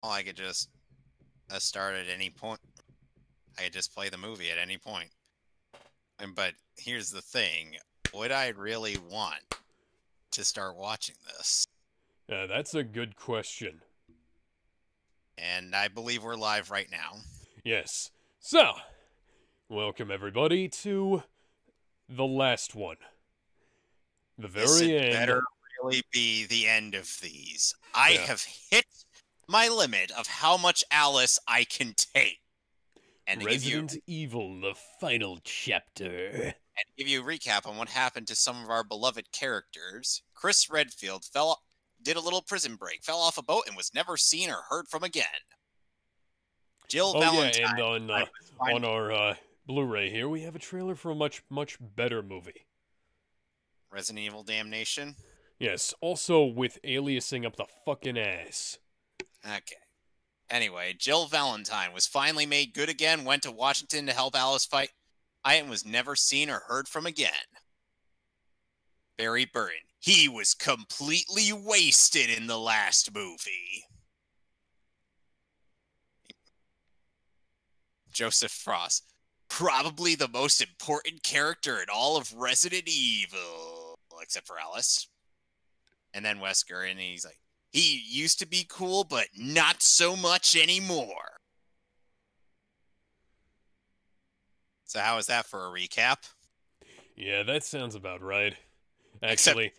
Well, I could just start at any point. I could just play the movie at any point. But here's the thing: would I really want to start watching this? That's a good question. And I believe we're live right now. Yes. So, welcome everybody to the last one. The This very had end. better really be the end of these. I Yeah. have hit my limit of how much Alice I can take. And to give you Resident Evil, the final chapter. a recap on what happened to some of our beloved characters, Chris Redfield did a little prison break, fell off a boat, and was never seen or heard from again. Jill Oh yeah, Valentine and on was on finally our Blu-ray here, we have a trailer for a much better movie. Resident Evil Damnation. Yes, also with aliasing up the fucking ass. Okay. Anyway, Jill Valentine was finally made good again, went to Washington to help Alice fight, and was never seen or heard from again. Barry Burton. He was completely wasted in the last movie. Joseph Frost. Probably the most important character in all of Resident Evil, except for Alice. And then Wesker, and he's like, he used to be cool, but not so much anymore. So how is that for a recap? Yeah, that sounds about right. Actually,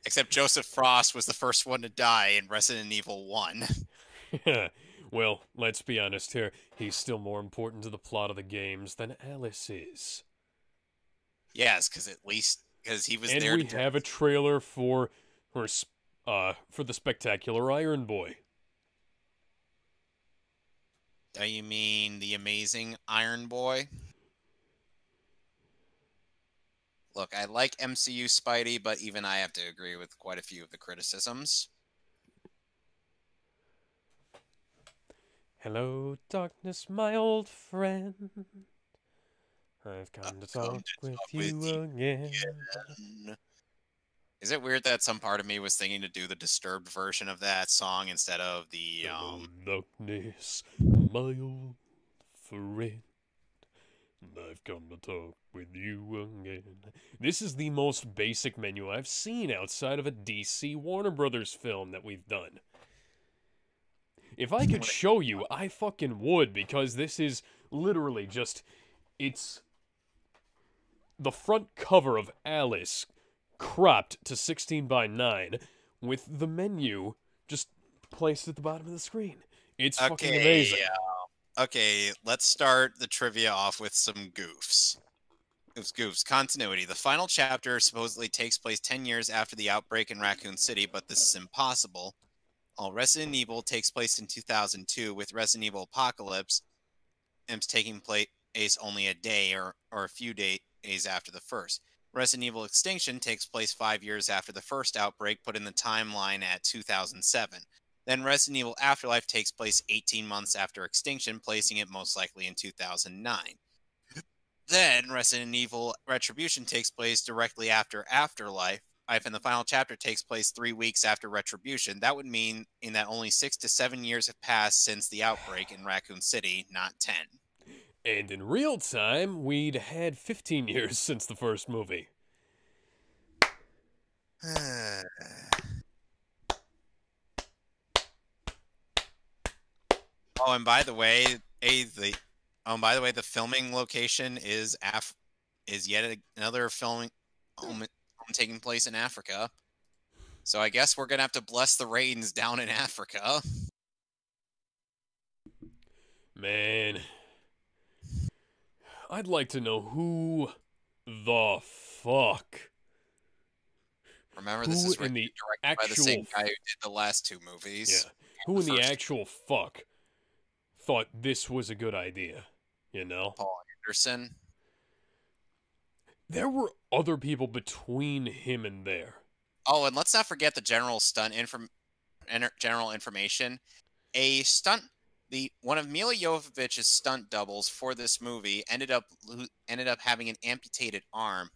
Except Joseph Frost was the first one to die in Resident Evil 1. well, let's be honest here. He's still more important to the plot of the games than Alice is. Yes, because he was And there we to have a trailer for the Spectacular Iron Boy. do you mean the amazing Iron Boy? Look, I like MCU Spidey, but even I have to agree with quite a few of the criticisms. Hello, darkness, my old friend. I've come to Come talk to with talk with you you again. again. Is it weird that some part of me was thinking to do the Disturbed version of that song instead of the Hello, darkness, my old friend. I've come to talk with you again. This is the most basic menu I've seen outside of a DC Warner Brothers film that we've done. If I could show you, I fucking would, because this is literally just. It's the front cover of Alice cropped to 16 by 9 with the menu just placed at the bottom of the screen. It's fucking Okay, amazing. okay, let's start the trivia off with some goofs. Goofs. Continuity. The final chapter supposedly takes place 10 years after the outbreak in Raccoon City, but this is impossible. All Resident Evil takes place in 2002, with Resident Evil Apocalypse taking place only a day or a few days after the first. Resident Evil Extinction takes place 5 years after the first outbreak, put in the timeline at 2007. Then Resident Evil Afterlife takes place 18 months after Extinction, placing it most likely in 2009. Then Resident Evil Retribution takes place directly after Afterlife, and the final chapter takes place 3 weeks after Retribution. That would mean in that only 6 to 7 years have passed since the outbreak in Raccoon City, not 10. And in real time, we'd had 15 years since the first movie. Oh, and by the way, the filming location is yet another filming home taking place in Africa. So I guess we're gonna have to bless the rains down in Africa. Man, I'd like to know who the fuck. Remember, this Who is in written the and directed by the actual. same guy who did the last two movies. Yeah. Who in the first actual fuck thought this was a good idea? You know? Paul Anderson. There were other people between him and there. Oh, and let's not forget the general information. A stunt, the one of Mila Jovovich's stunt doubles for this movie ended up having an amputated arm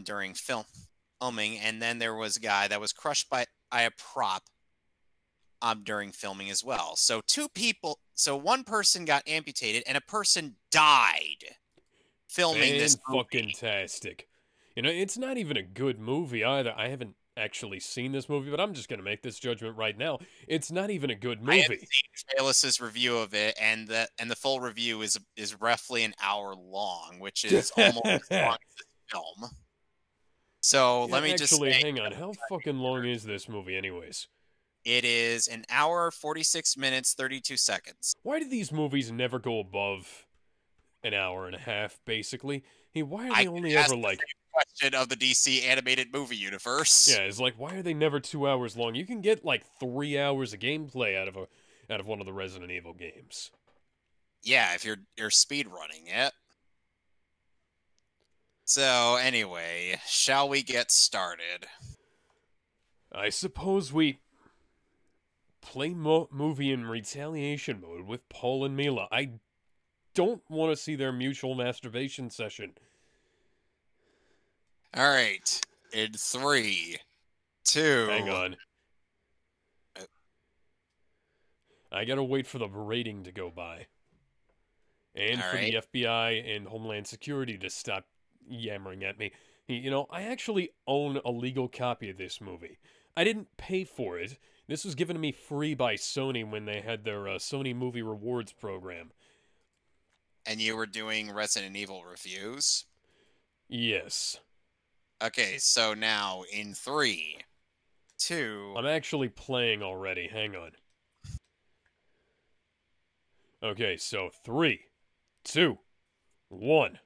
during filming, and then there was a guy that was crushed by a prop during filming as well. So one person got amputated and a person died filming this movie. Fan-fucking-tastic. You know, it's not even a good movie either. I haven't actually seen this movie, but I'm just gonna make this judgment right now. It's not even a good I have movie. seen Bayless's review of it, and the full review is roughly an hour long, which is almost as long as this film. So Yeah, let me just actually, say, hang on. How fucking long is this movie, anyways? it is an hour, 46 minutes, 32 seconds. Why do these movies never go above an hour and a half, basically? Hey, why are I they can only ask ever the like... same question of the DC animated movie universe. Yeah, it's like, why are they never 2 hours long? You can get like 3 hours of gameplay out of one of the Resident Evil games. Yeah, if you're speed running it. So anyway, shall we get started? I suppose we play movie in retaliation mode with Paul and Mila. I don't want to see their mutual masturbation session. All right, in 3, 2. Hang on. I gotta wait for the rating to go by. And for the FBI and Homeland Security to stop yammering at me. You know, I actually own a legal copy of this movie. I didn't pay for it. This was given to me free by Sony when they had their Sony Movie Rewards program. And you were doing Resident Evil reviews? Yes. Okay, so now in 3, 2... I'm actually playing already. Hang on. Okay, so 3, 2, 1.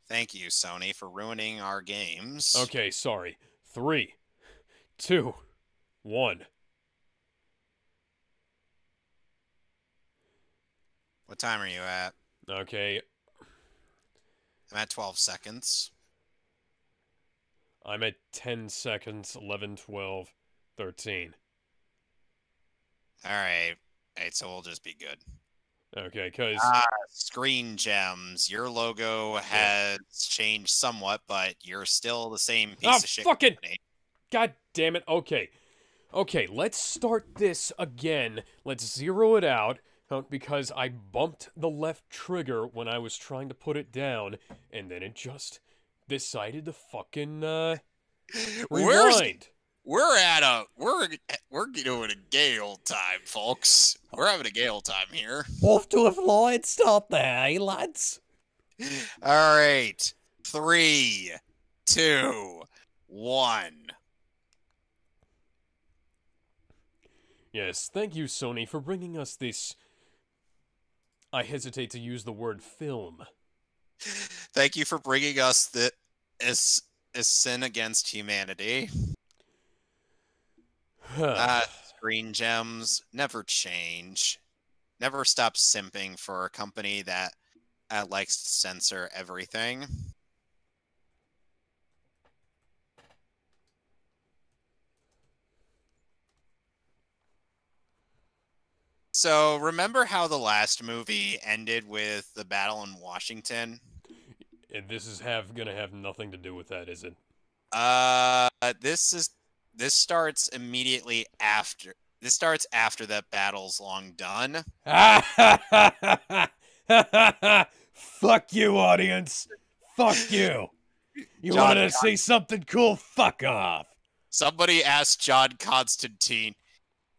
Thank you, Sony, for ruining our games. Okay, sorry. 3, 2, 1. What time are you at? Okay. I'm at 12 seconds. I'm at 10 seconds, 11, 12, 13. Alright, so we'll just be good. Okay, because... Screen Gems. Your logo has changed somewhat, but you're still the same piece of shit. Fucking... God damn it. Okay. Okay, let's start this again. Let's zero it out, because I bumped the left trigger when I was trying to put it down, and then it just decided to fucking, rewind. We're doing a gay old time, folks. We're having a gay old time here. Off to a flying start there, eh, lads? All right, 3, 2, 1. Yes, thank you, Sony, for bringing us this... I hesitate to use the word film. Thank you for bringing us this sin against humanity. Screen Gems never change. Never stop simping for a company that likes to censor everything. So, remember how the last movie ended with the battle in Washington? And this is gonna have nothing to do with that, is it? This starts immediately after. This starts after that battle's long done. Fuck you, audience. Fuck you. You wanted to say something cool? Fuck off. Somebody asked John Constantine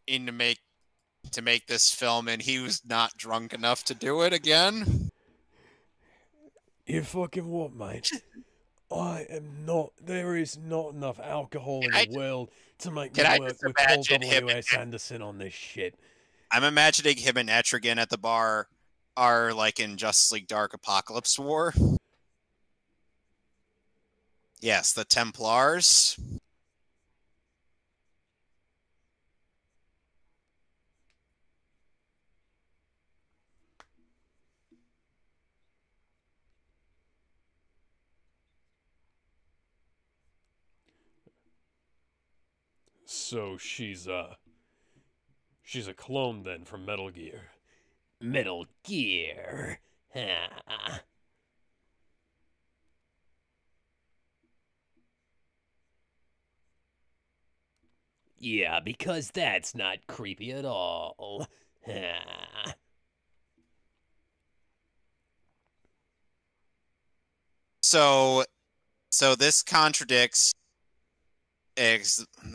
to make this film, and he was not drunk enough to do it again. You fucking what, mate? I am not. There is not enough alcohol in the world to make me work with Paul W.S. Anderson on this shit. I'm imagining him and Etrigan at the bar are like in Justice League Dark Apocalypse War. Yes, the Templars. So she's a clone then from Metal Gear. Metal Gear. Yeah, because that's not creepy at all. So this contradicts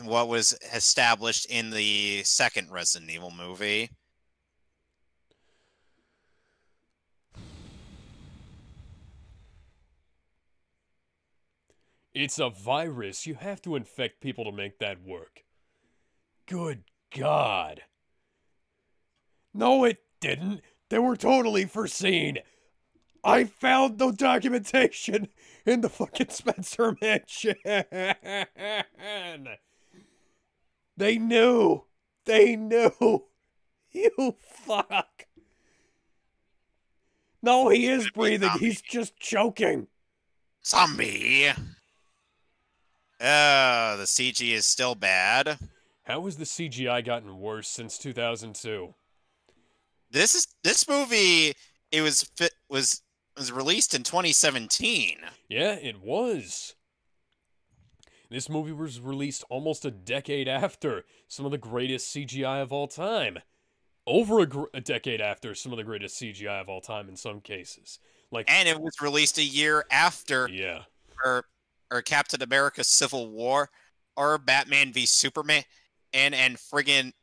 what was established in the second Resident Evil movie. It's a virus. You have to infect people to make that work. Good God. No, it didn't. They were totally foreseen. I found the documentation in the fucking Spencer Mansion. They knew. They knew. You fuck. No, he is breathing. He's just choking. Zombie. The CG is still bad. How has the CGI gotten worse since 2002? This movie, it was released in 2017. Yeah, it was. This movie was released almost a decade after some of the greatest CGI of all time. Over a decade after some of the greatest CGI of all time in some cases. And it was released a year after or Captain America Civil War or Batman v Superman and friggin'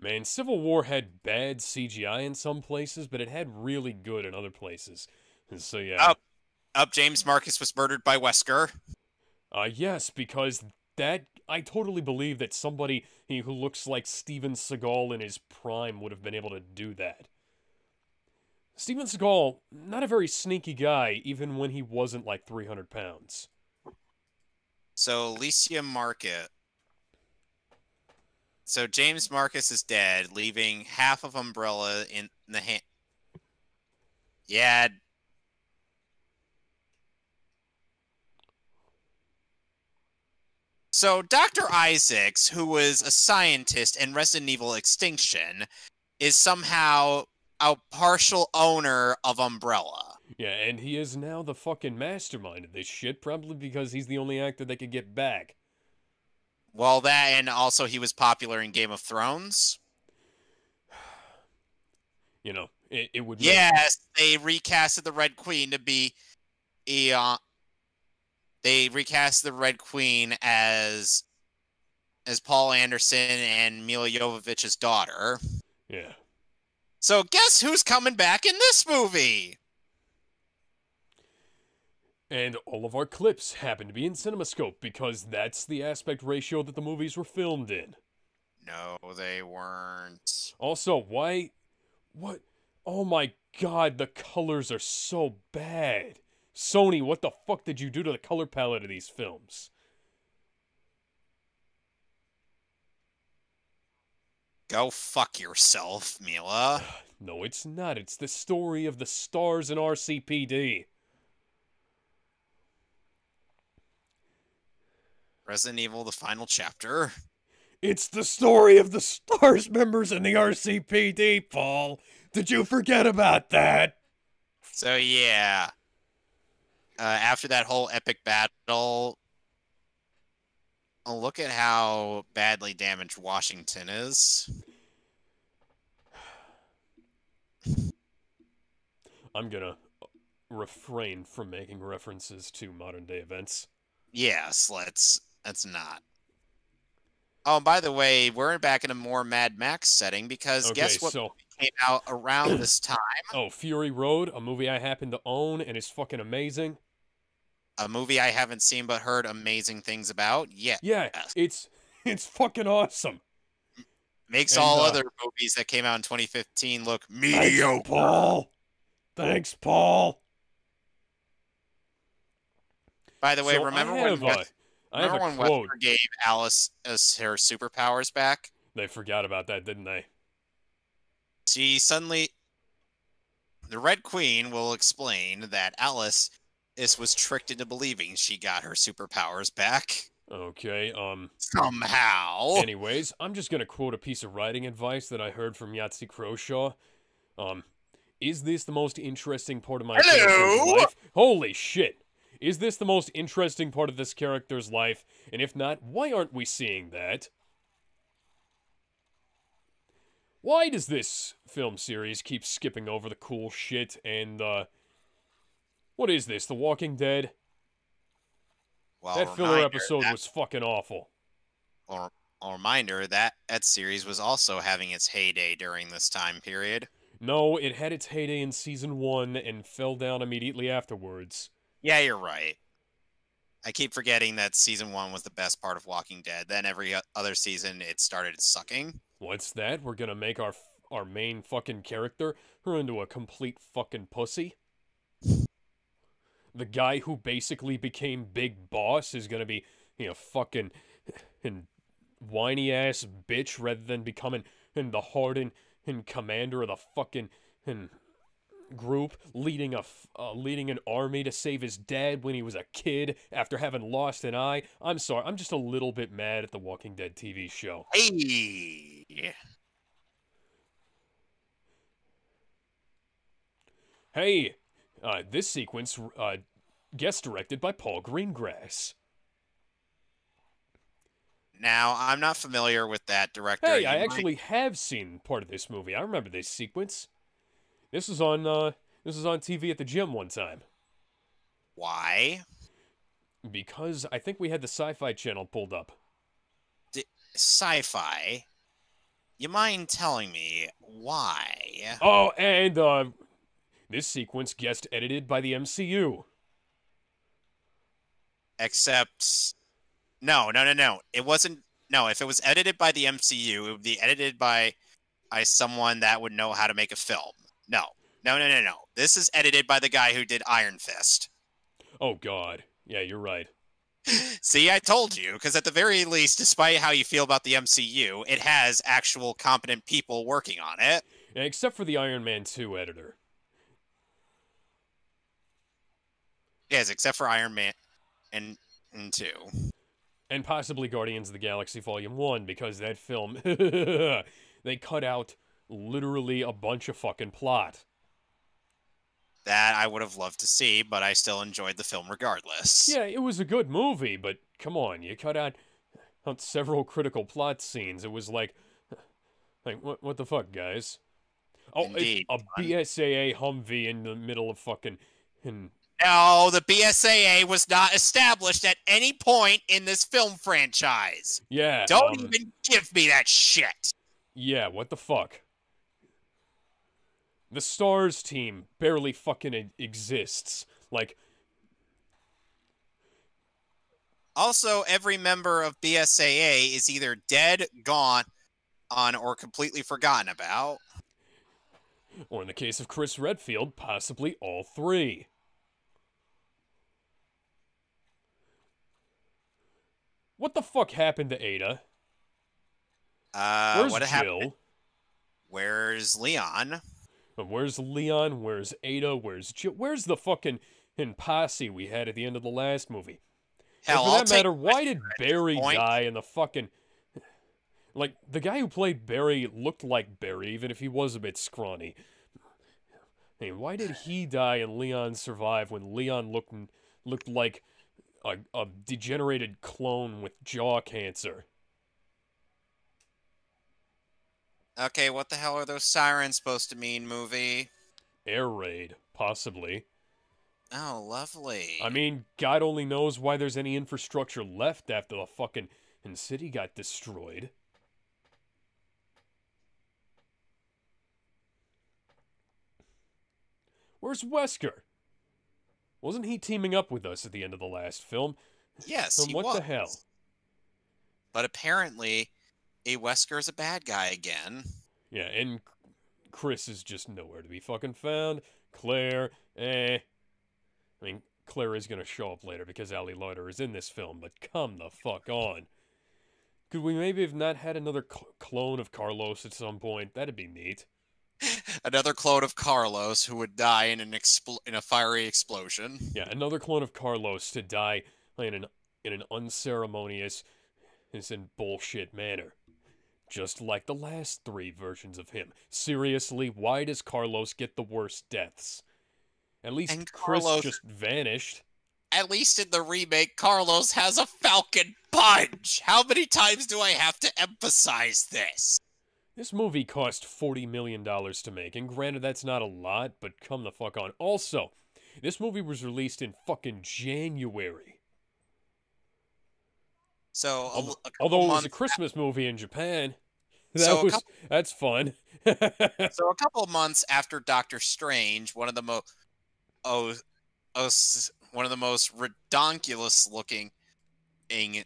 Man, Civil War had bad CGI in some places, but it had really good in other places. And so yeah. James Marcus was murdered by Wesker. Yes, because I totally believe that somebody who looks like Steven Seagal in his prime would have been able to do that. Steven Seagal, not a very sneaky guy, even when he wasn't like 300 pounds. So, Alicia Market. So, James Marcus is dead, leaving half of Umbrella in the hand. Yeah. So, Dr. Isaacs, who was a scientist in Resident Evil Extinction, is somehow a partial owner of Umbrella. Yeah, and he is now the fucking mastermind of this shit, probably because he's the only actor they could get back. Well, that, and also he was popular in Game of Thrones. You know, it would... Yes, they recasted the Red Queen to be... they recast the Red Queen as Paul Anderson and Mila Jovovich's daughter. Yeah. So guess who's coming back in this movie? And all of our clips happen to be in CinemaScope because that's the aspect ratio that the movies were filmed in. No, they weren't. Also, why... What? Oh my god, the colors are so bad. Sony, what the fuck did you do to the color palette of these films? Go fuck yourself, Mila. No, it's not. It's the story of the stars in RCPD. Resident Evil, the final chapter. It's the story of the STARS members in the RCPD, Paul. Did you forget about that? So, yeah. After that whole epic battle, look at how badly damaged Washington is. I'm gonna refrain from making references to modern-day events. Yes, let's not. Oh, by the way, we're back in a more Mad Max setting because guess what came out around this time? Oh, Fury Road, a movie I happen to own and is fucking amazing. A movie I haven't seen but heard amazing things about. Yeah. Yeah, it's fucking awesome. Makes all other movies that came out in 2015 look mediocre. Thanks, Paul. Thanks, Paul. By the way, remember when Wesker gave Alice her superpowers back? They forgot about that, didn't they? She suddenly... The Red Queen will explain that Alice was tricked into believing she got her superpowers back. Okay, somehow. Anyways, I'm just gonna quote a piece of writing advice that I heard from Yahtzee Croshaw. Is this the most interesting part of my life? Holy shit! Is this the most interesting part of this character's life? And if not, why aren't we seeing that? Why does this film series keep skipping over the cool shit and, what is this, The Walking Dead? Well, That filler episode was fucking awful. Or a reminder that series was also having its heyday during this time period. No, it had its heyday in season 1 and fell down immediately afterwards. Yeah, you're right. I keep forgetting that season 1 was the best part of Walking Dead. Then every other season, it started sucking. What's that? We're gonna make our main fucking character her into a complete fucking pussy? The guy who basically became Big Boss is gonna be, fucking and whiny ass bitch rather than becoming the hardened commander of the fucking group, leading an army to save his dad when he was a kid after having lost an eye. I'm sorry, I'm just a little bit mad at the Walking Dead TV show. Hey! Hey! This sequence, guest directed by Paul Greengrass. Now, I'm not familiar with that director. Hey, I actually have seen part of this movie. I remember this sequence. This was on TV at the gym one time. Why? Because I think we had the Sci-Fi Channel pulled up. Sci-Fi? You mind telling me why? Oh, and this sequence guest edited by the MCU. Except, no. It wasn't. No, if it was edited by the MCU, it would be edited by someone that would know how to make a film. No. This is edited by the guy who did Iron Fist. Oh, God. Yeah, you're right. See, I told you, because at the very least, despite how you feel about the MCU, it has actual competent people working on it. Yeah, except for the Iron Man 2 editor. Yes, except for Iron Man and 2. And possibly Guardians of the Galaxy Volume 1, because that film, they cut out literally a bunch of fucking plot. That I would have loved to see, but I still enjoyed the film regardless. Yeah, it was a good movie, but come on, you cut out several critical plot scenes. It was like what the fuck, guys? Oh, Indeed, it's a BSAA Humvee in the middle of fucking... No, the BSAA was not established at any point in this film franchise. Yeah. Don't even give me that shit. Yeah, what the fuck? The STARS team barely fucking exists. Like... Also, every member of BSAA is either dead, gone, or completely forgotten about. Or in the case of Chris Redfield, possibly all three. What the fuck happened to Ada? Where's what Jill? happened? Where's Leon? Where's Leon? Where's Ada? Where's Jill? Where's the fucking posse we had at the end of the last movie? Hell, and for that matter, why did Barry die in the fucking... Like, the guy who played Barry looked like Barry, even if he was a bit scrawny. Hey, why did he die and Leon survive when Leon looked like a degenerated clone with jaw cancer? Okay, what the hell are those sirens supposed to mean, movie? Air raid, possibly. Oh, lovely. I mean, God only knows why there's any infrastructure left after the fucking city got destroyed. Where's Wesker? Wasn't he teaming up with us at the end of the last film? Yes, he was. What the hell? But apparently, Wesker is a bad guy again. Yeah, and Chris is just nowhere to be fucking found. Claire, I mean, Claire is gonna show up later because Ali Larter is in this film, but come the fuck on. Could we maybe have not had another clone of Carlos at some point? That'd be neat. Another clone of Carlos who would die in in a fiery explosion. Yeah, another clone of Carlos to die in an unceremonious and bullshit manner. Just like the last three versions of him. Seriously, why does Carlos get the worst deaths? At least Chris just vanished. at least in the remake, Carlos has a falcon punch. How many times do I have to emphasize this? This movie cost $40 million to make, and granted that's not a lot, but come the fuck on. Also, this movie was released in fucking January. So, although it was a Christmas movie in Japan. That's fun. So a couple of months after Doctor Strange, one of the most redonkulous looking things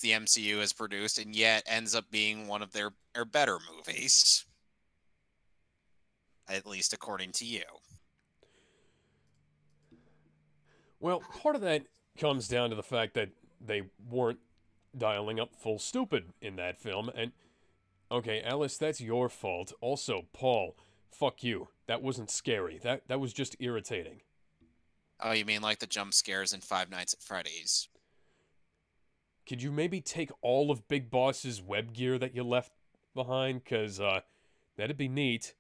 the MCU has produced, and yet ends up being one of their better movies, at least according to you. Well, part of that comes down to the fact that they weren't dialing up full stupid in that film, and okay, Alice, that's your fault. Also, Paul, fuck you. That wasn't scary. That was just irritating. Oh, you mean like the jump scares in Five Nights at Freddy's? Could you maybe take all of Big Boss's web gear that you left behind? Because, that'd be neat.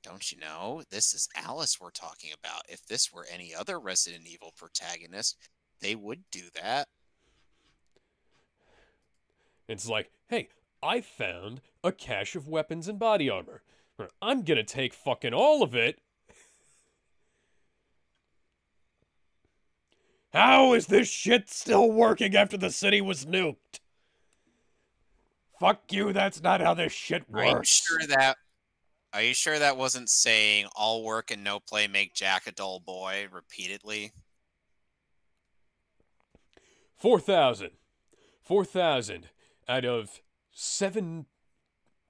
Don't you know? This is Alice we're talking about. If this were any other Resident Evil protagonist, they would do that. It's like, hey, I found a cache of weapons and body armor. I'm gonna take fucking all of it. How is this shit still working after the city was nuked? Fuck you, that's not how this shit works. Are you sure that wasn't saying all work and no play make Jack a dull boy repeatedly? 4,000. 4,000 out of 7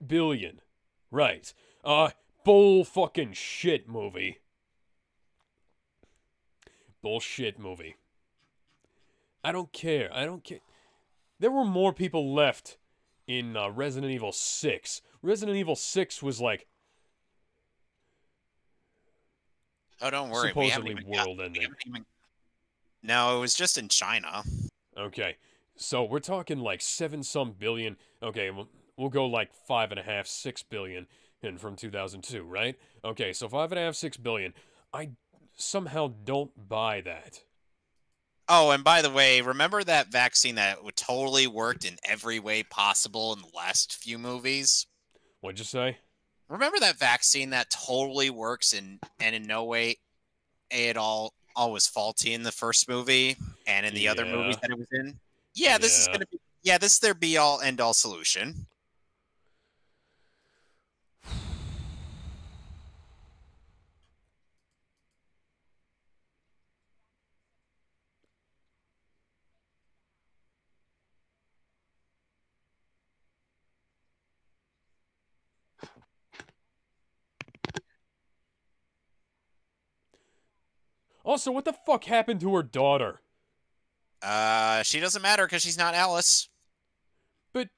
billion. Right. Bull fucking shit movie. Bullshit movie. I don't care. There were more people left in Resident Evil 6. Resident Evil 6 was like... Oh, don't worry. Supposedly world-ending. No, it was just in China. Okay. So we're talking like 7-some billion. Okay, we'll go like 5.5, 6 billion from 2002, right? Okay, so 5.5, 6 billion. I somehow don't buy that. Oh, and by the way, remember that vaccine that totally worked in every way possible in the last few movies? What'd you say? Remember that vaccine that totally works and in no way at all was faulty in the first movie and in the other movies that it was in? Yeah, this is gonna be this is their be all end all solution. Also, what the fuck happened to her daughter? She doesn't matter because she's not Alice. But,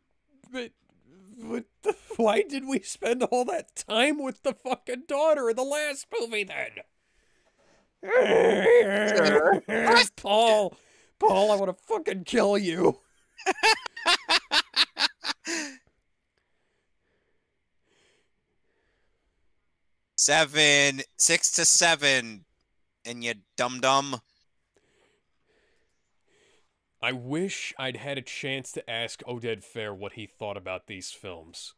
why did we spend all that time with the fucking daughter in the last movie then? Paul, I want to fucking kill you. 6 to 7, and you dum-dum. I wish I'd had a chance to ask Oded Fair what he thought about these films.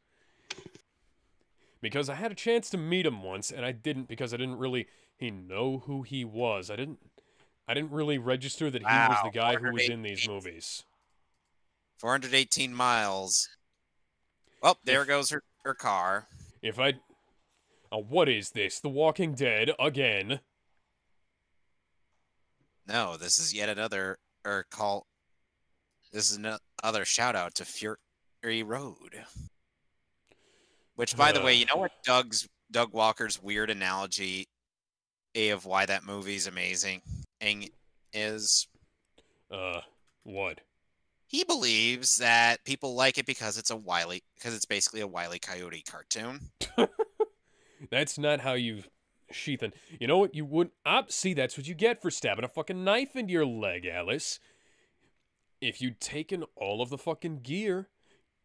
Because I had a chance to meet him once, and I didn't because I didn't really know who he was. I didn't really register that he was the guy who was in these movies. 418 miles. Well, there goes her car. If I... what is this? The Walking Dead again? No, this is yet another call. This is another shout out to Fury Road. Which, by the way, you know what Doug Walker's weird analogy of why that movie's amazing is? What? He believes that people like it because it's basically a Wile E. Coyote cartoon. That's not how you sheathen. You know what? You wouldn't. See, that's what you get for stabbing a fucking knife into your leg, Alice. If you'd taken all of the fucking gear,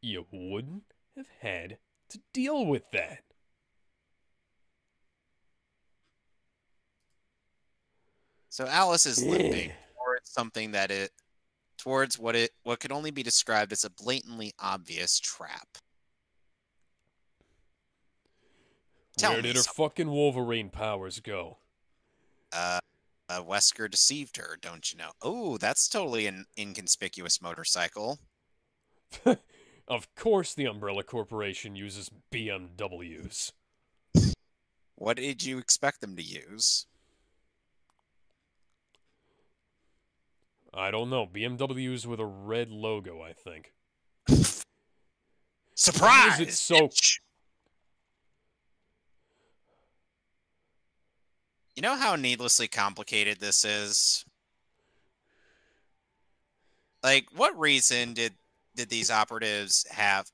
you wouldn't have had to deal with that. So Alice is limping towards something towards what could only be described as a blatantly obvious trap. Where did her fucking Wolverine powers go? Wesker deceived her, don't you know? Oh, that's totally an inconspicuous motorcycle. Of course the Umbrella Corporation uses BMWs. What did you expect them to use? I don't know. BMWs with a red logo, I think. Surprise! Why is it so... You know how needlessly complicated this is? Like, what reason did these operatives have?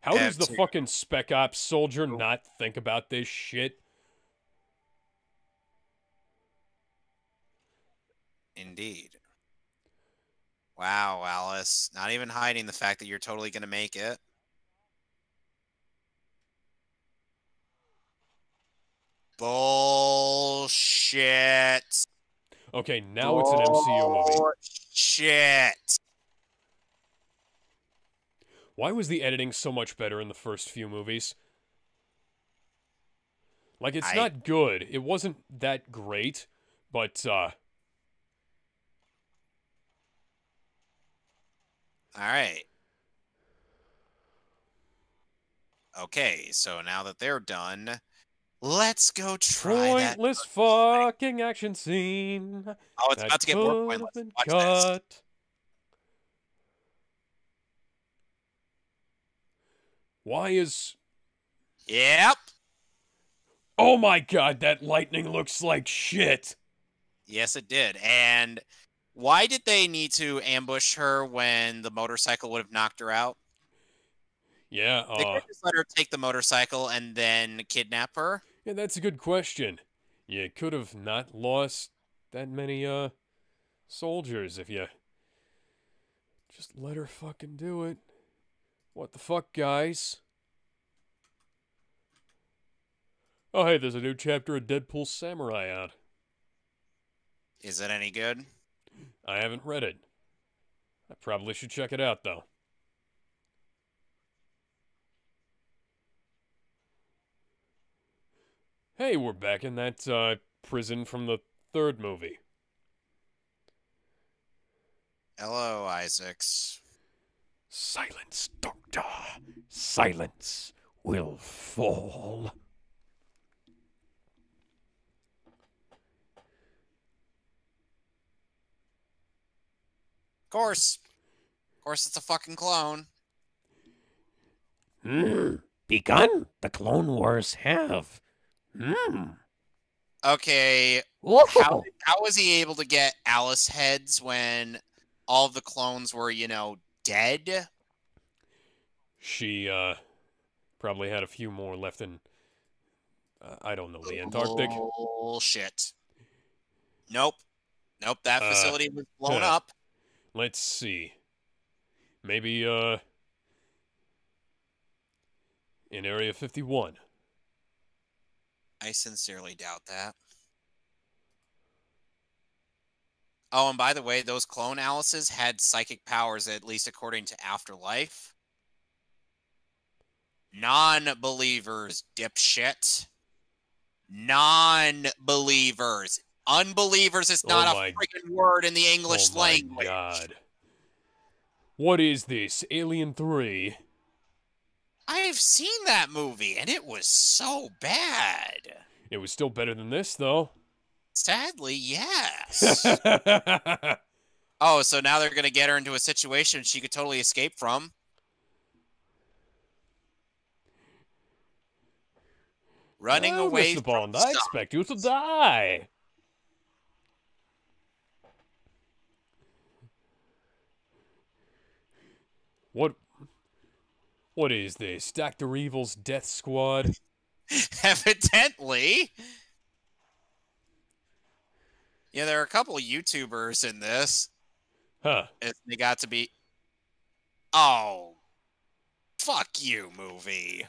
How does the fucking Spec Ops soldier not think about this shit? Indeed. Wow, Alice. Not even hiding the fact that you're totally going to make it. Bullshit. Okay, now it's an MCU movie. Shit. Why was the editing so much better in the first few movies? Like, it's not good. It wasn't that great, but, Alright. Okay, so now that they're done, let's go try that. Pointless fucking action scene. Oh, it's about to get more pointless. Watch this. Why is... Yep. Oh my god, that lightning looks like shit. Yes, it did. And why did they need to ambush her when the motorcycle would have knocked her out? Yeah, They could just let her take the motorcycle and then kidnap her. Yeah, that's a good question. You could have not lost that many, soldiers if you just let her fucking do it. What the fuck, guys? Oh, hey, there's a new chapter of Deadpool Samurai out. Is it any good? I haven't read it. I probably should check it out, though. Hey, we're back in that, prison from the third movie. Hello, Isaacs. Silence, Doctor. Silence will fall. Of course, it's a fucking clone. Begun? The Clone Wars have. Okay, how was he able to get Alice heads when all of the clones were, dead? She, probably had a few more left in, I don't know, the Antarctic. Bullshit. Nope, that facility was blown up. Let's see. Maybe, in Area 51. I sincerely doubt that. Oh, and by the way, those clone Alices had psychic powers, at least according to Afterlife. Non-believers, dipshit. Non-believers. Unbelievers is not a freaking word in the English language. Oh my god. What is this? Alien 3? I've seen that movie, and it was so bad. It was still better than this, though. Sadly, yes. Oh, so now they're going to get her into a situation she could totally escape from. Running away Mr. Bond, I expect you to die. What is this? Dr. Evil's Death Squad? Evidently. Yeah, there are a couple of YouTubers in this. Huh. They got to be... Oh. Fuck you, movie.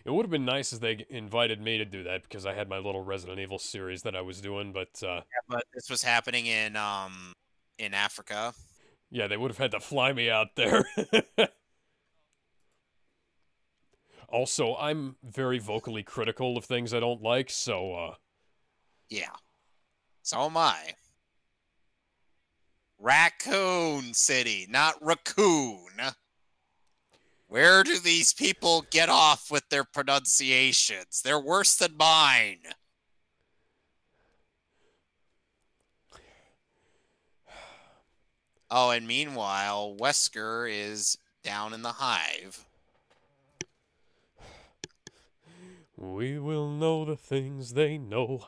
It would have been nice if they invited me to do that because I had my little Resident Evil series that I was doing, but Yeah, but this was happening in Africa. yeah, they would have had to fly me out there. Also, I'm very vocally critical of things I don't like, so Yeah. So am I. Raccoon City, not raccoon. Where do these people get off with their pronunciations? They're worse than mine. Oh, and meanwhile, Wesker is down in the hive. we will know the things they know.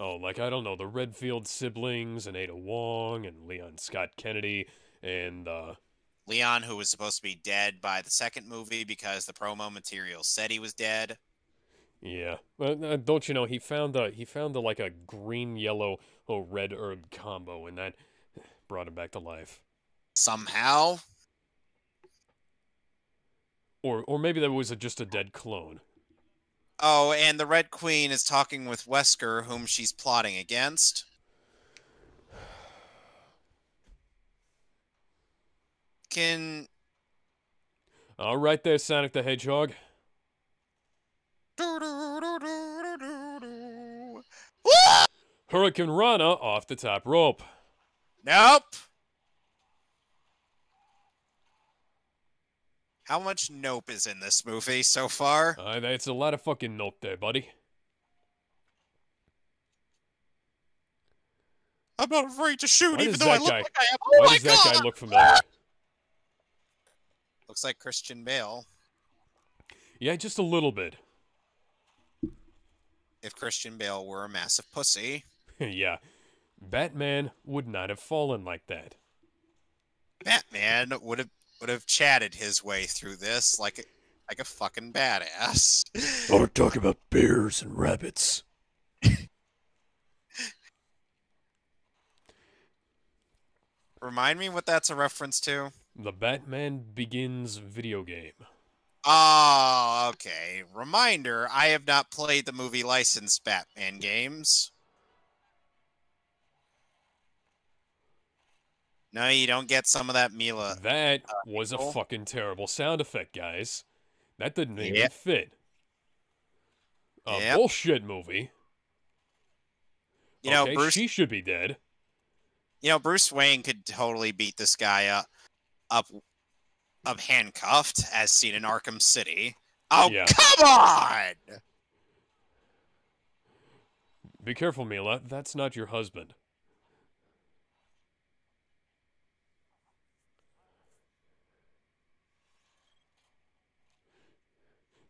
Oh, like, I don't know, the Redfield siblings and Ada Wong and Leon Scott Kennedy and, Leon, who was supposed to be dead by the second movie because the promo material said he was dead. yeah. But don't you know, he found like a green, yellow, red herb combo, and that brought him back to life. Somehow. Or maybe that was just a dead clone. Oh, and the Red Queen is talking with Wesker, whom she's plotting against. All right there, Sonic the Hedgehog. Hurricane Rana off the top rope. Nope. How much nope is in this movie so far? That's a lot of fucking nope there, buddy. I'm not afraid to shoot, Why even does though I that look guy- like I am. Why does that guy look familiar? Looks like Christian Bale. Yeah, just a little bit. If Christian Bale were a massive pussy. Yeah. Batman would not have fallen like that. Batman would have chatted his way through this like a fucking badass. I want to talk about bears and rabbits. Remind me what that's a reference to? The Batman Begins video game. Oh, okay. Reminder, I have not played the movie licensed Batman games. No, you don't get some of that Mila. That was a fucking terrible sound effect, guys. That didn't even Yep. fit. A Yep. bullshit movie. You know, Okay, Bruce. she should be dead. You know, Bruce Wayne could totally beat this guy up handcuffed, as seen in Arkham City. Oh, Yeah. come on! Be careful, Mila. That's not your husband.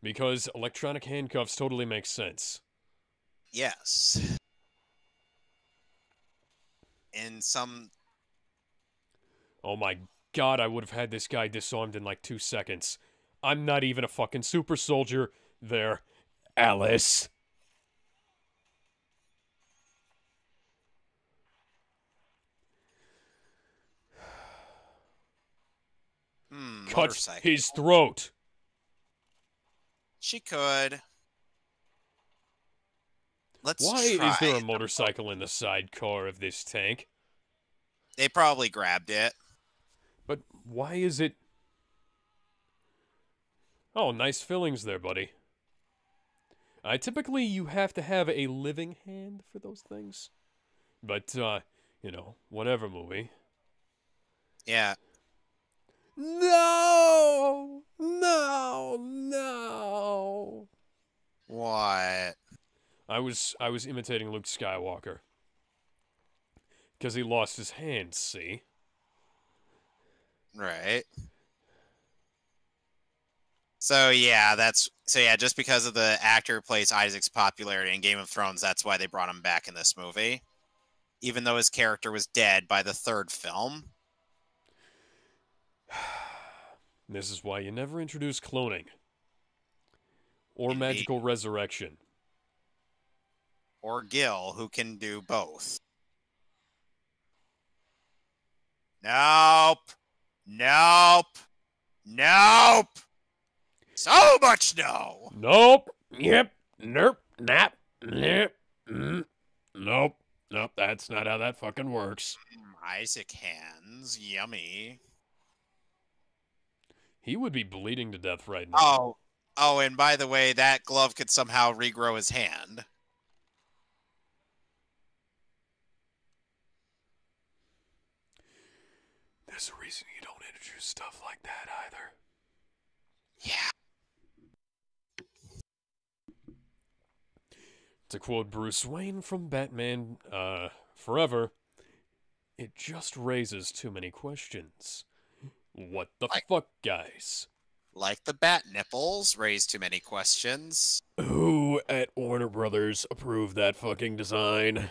Because electronic handcuffs totally make sense. Yes. In some... Oh my god, I would have had this guy disarmed in like 2 seconds. I'm not even a fucking super soldier. There, Alice. Cut motorcycle. his throat. She could. Let's Why try. is there a motorcycle in the sidecar of this tank? They probably grabbed it. But why is it... Oh, nice fillings there, buddy. Typically, you have to have a living hand for those things. But, you know, whatever movie. Yeah. No! No! No! What? I was imitating Luke Skywalker. Because he lost his hand, see? Right. So yeah, just because of the actor who plays Isaac's popularity in Game of Thrones, that's why they brought him back in this movie. Even though his character was dead by the third film. This is why you never introduce cloning. Or Indeed. magical resurrection. Or Gil, who can do both. Nope. Nope. Nope. So much no. Nope. Yep. Nope. Nap. Yep. Nope. Nope. That's not how that fucking works. Isaac hands. Yummy. He would be bleeding to death right now. Oh, and by the way, that glove could somehow regrow his hand. There's a reason you don't introduce stuff like that either. Yeah. To quote Bruce Wayne from Batman Forever, it just raises too many questions. What the fuck, guys? Like the bat nipples raise too many questions. Who at Warner Brothers approved that fucking design?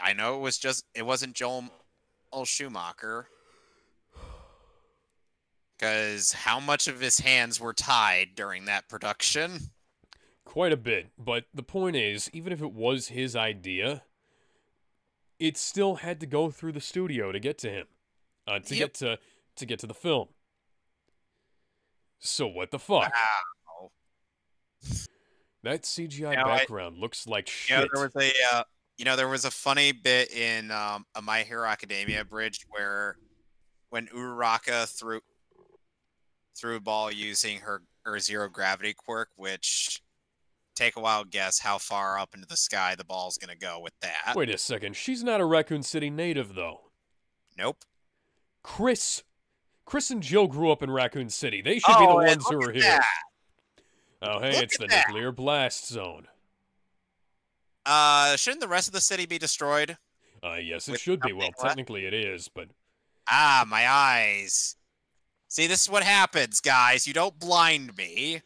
I know it wasn't Joel Schumacher. Because how much of his hands were tied during that production? Quite a bit, but the point is, even if it was his idea, it still had to go through the studio to get to him, get to the film. So what the fuck? Wow. That CGI background looks like shit. There was a funny bit in a My Hero Academia bridge where when Uraraka threw a ball using her zero gravity quirk, which take a wild guess how far up into the sky the ball's gonna go with that. Wait a second, she's not a Raccoon City native though. Nope. Chris and Jill grew up in Raccoon City. They should be the ones who are here. That. Oh, hey, it's the nuclear blast zone. Shouldn't the rest of the city be destroyed? Yes, it should be. Well, technically it is, but... Ah, my eyes. See, this is what happens, guys. You don't blind me.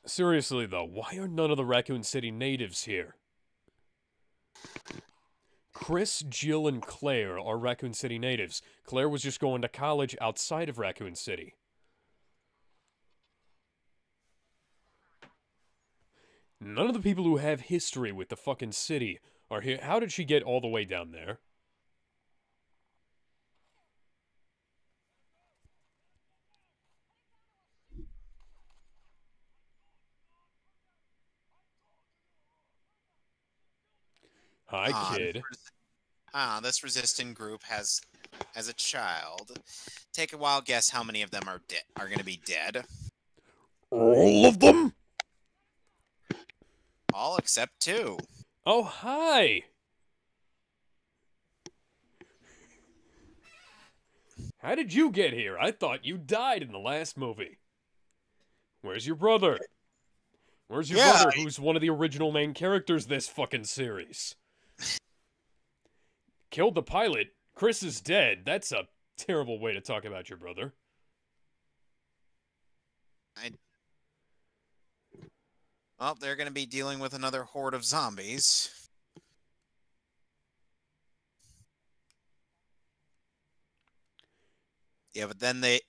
Seriously, though, why are none of the Raccoon City natives here? Chris, Jill, and Claire are Raccoon City natives. Claire was just going to college outside of Raccoon City. None of the people who have history with the fucking city are here. How did she get all the way down there? Hi, kid. This resistant group has a child. Take a wild guess how many of them are going to be dead. All of them? All except 2. Oh, hi! How did you get here? I thought you died in the last movie. Where's your brother? Where's your brother, who's one of the original main characters this fucking series? Killed the pilot. Chris is dead. That's a terrible way to talk about your brother. Well, they're going to be dealing with another horde of zombies. Yeah, but then the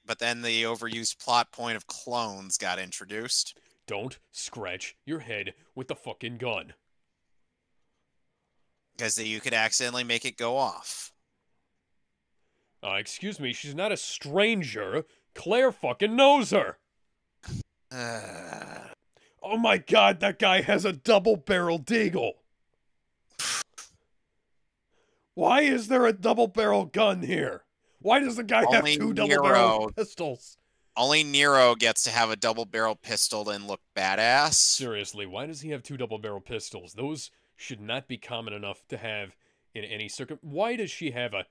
overused plot point of clones got introduced. Don't scratch your head with the fucking gun. Because you could accidentally make it go off. Excuse me, she's not a stranger. Claire fucking knows her. Oh my god, that guy has a double-barrel deagle. Why is there a double-barrel gun here? Why does the guy have 2 double-barrel pistols? Only Nero gets to have a double-barrel pistol and look badass. Seriously, why does he have 2 double-barrel pistols? Those should not be common enough to have in any Why does she have a...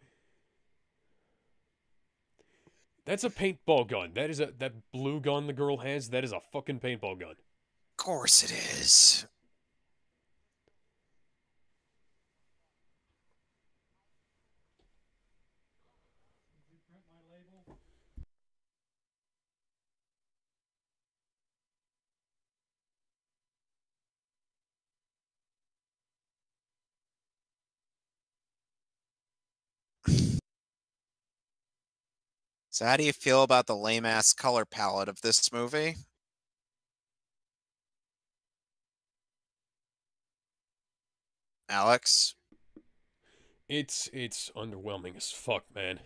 That's a paintball gun. That blue gun the girl has, that is a fucking paintball gun. Of course it is. So how do you feel about the lame-ass color palette of this movie? Alex? It's underwhelming as fuck, man.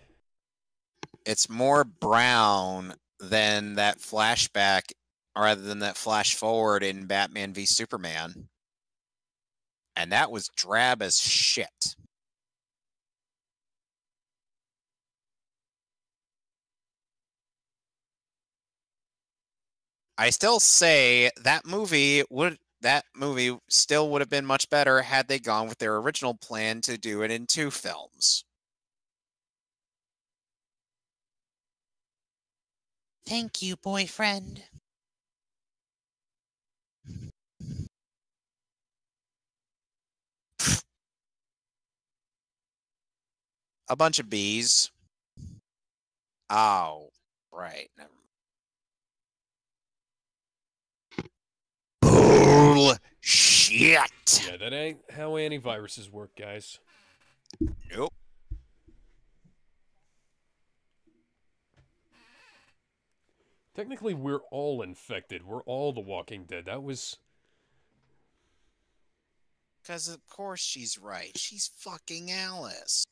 It's more brown than that flashback, rather than that flash forward in Batman v Superman. And that was drab as shit. I still say that movie still would have been much better had they gone with their original plan to do it in 2 films. Thank you, boyfriend. A bunch of bees. Oh, right. Never mind. Bullshit. Yeah, that ain't how antiviruses work, guys. Nope. Technically, we're all infected. We're all the Walking Dead. That was... Because of course she's right. She's fucking Alice.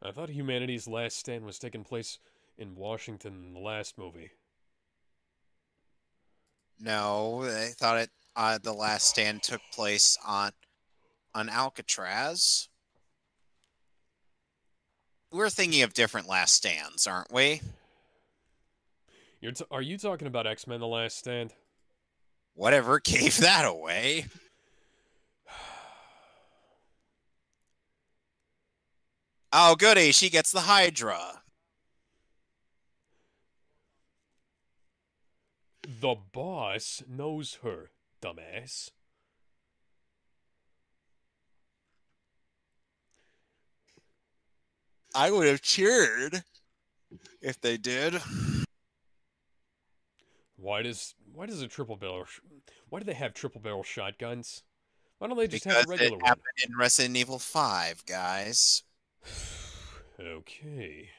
I thought humanity's last stand was taking place in Washington in the last movie. No, I thought it. The last stand took place on Alcatraz. We're thinking of different last stands, aren't we? Are you talking about X-Men: The Last Stand? Whatever gave that away. Oh, goody, she gets the Hydra. The boss knows her, dumbass. I would have cheered if they did. Why does a triple barrel? Why do they have triple barrel shotguns? Why don't they just Because have a regular it one? happened in Resident Evil 5, guys. Okay.